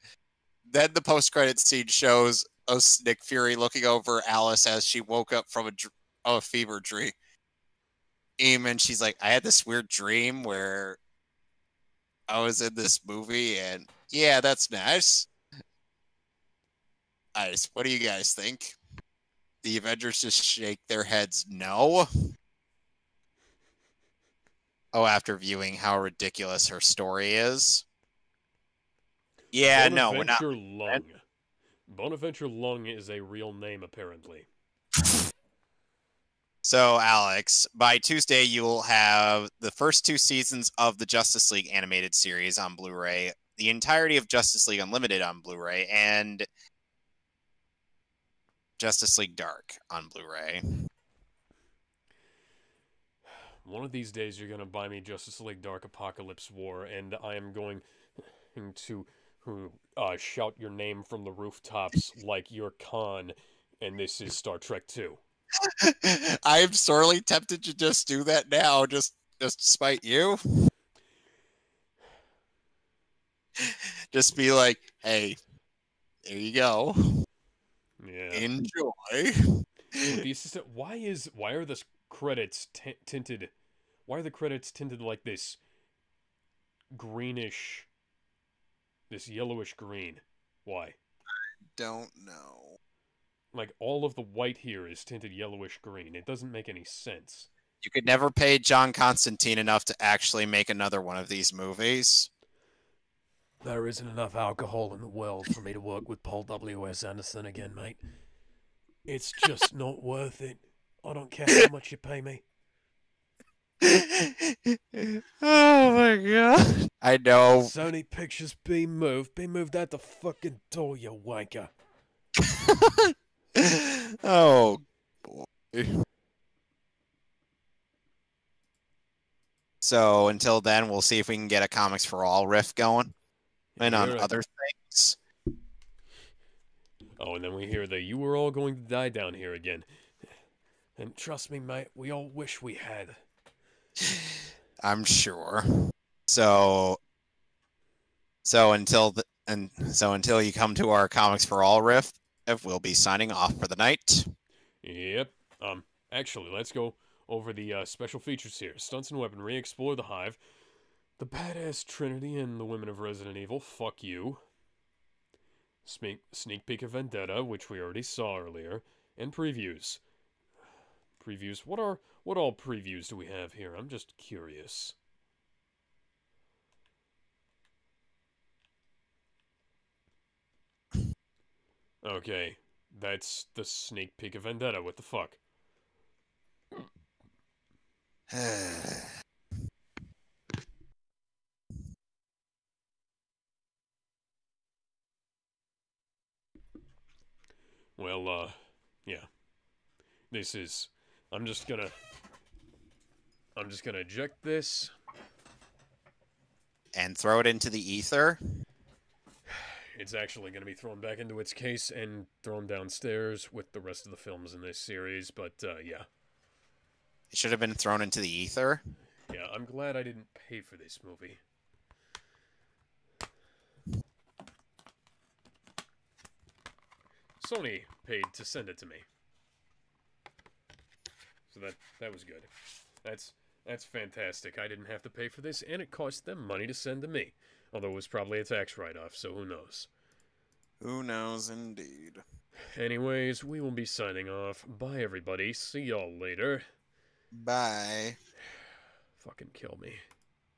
Then the post-credit scene shows us Nick Fury looking over Alice as she woke up from a fever dream. And she's like, I had this weird dream where I was in this movie, and yeah, that's nice. Nice. What do you guys think? The Avengers just shake their heads no. Oh, after viewing how ridiculous her story is. Yeah, no, we're not. Bonaventure Lung. Bonaventure Lung is a real name, apparently. So, Alex, by Tuesday, you will have the first 2 seasons of the Justice League animated series on Blu-ray, the entirety of Justice League Unlimited on Blu-ray, and Justice League Dark on Blu-ray. One of these days, you're going to buy me Justice League Dark Apocalypse War, and I am going to shout your name from the rooftops like you're Khan, and this is Star Trek 2. I'm sorely tempted to just do that now, just to spite you. Just be like, hey, there you go. Yeah. Enjoy. The assistant, why are the credits tinted? Why are the credits tinted like this greenish, this yellowish green? Why? Don't know. Like, all of the white here is tinted yellowish green. It doesn't make any sense. You could never pay John Constantine enough to actually make another one of these movies. There isn't enough alcohol in the world for me to work with Paul W.S. Anderson again, mate. It's just not worth it. I don't care how much you pay me. Oh my god. I know. Sony Pictures, be moved. Be moved out the fucking door, you wanker. Oh boy. So until then, we'll see if we can get a Comics for All riff going. And on other things. Oh, and then we hear that you were all going to die down here again. And trust me, mate, we all wish we had. I'm sure. So until you come to our Comics for All riff, we'll be signing off for the night. Yep. Actually, let's go over the special features here. Stunts and Weaponry, Explore the Hive, the Badass Trinity and the Women of Resident Evil, fuck you. Sneak Peek of Vendetta, which we already saw earlier, and previews. Previews. What all previews do we have here? I'm just curious. Okay, that's the Sneak Peek of Vendetta. What the fuck? Well, yeah. This is... I'm just gonna eject this. And throw it into the ether? It's actually gonna be thrown back into its case and thrown downstairs with the rest of the films in this series, but, yeah. It should have been thrown into the ether? Yeah, I'm glad I didn't pay for this movie. Sony paid to send it to me. So that was good. That's fantastic. I didn't have to pay for this, and it cost them money to send to me. Although it was probably a tax write-off, so who knows. Who knows, indeed. Anyways, we will be signing off. Bye, everybody. See y'all later. Bye. Fucking kill me.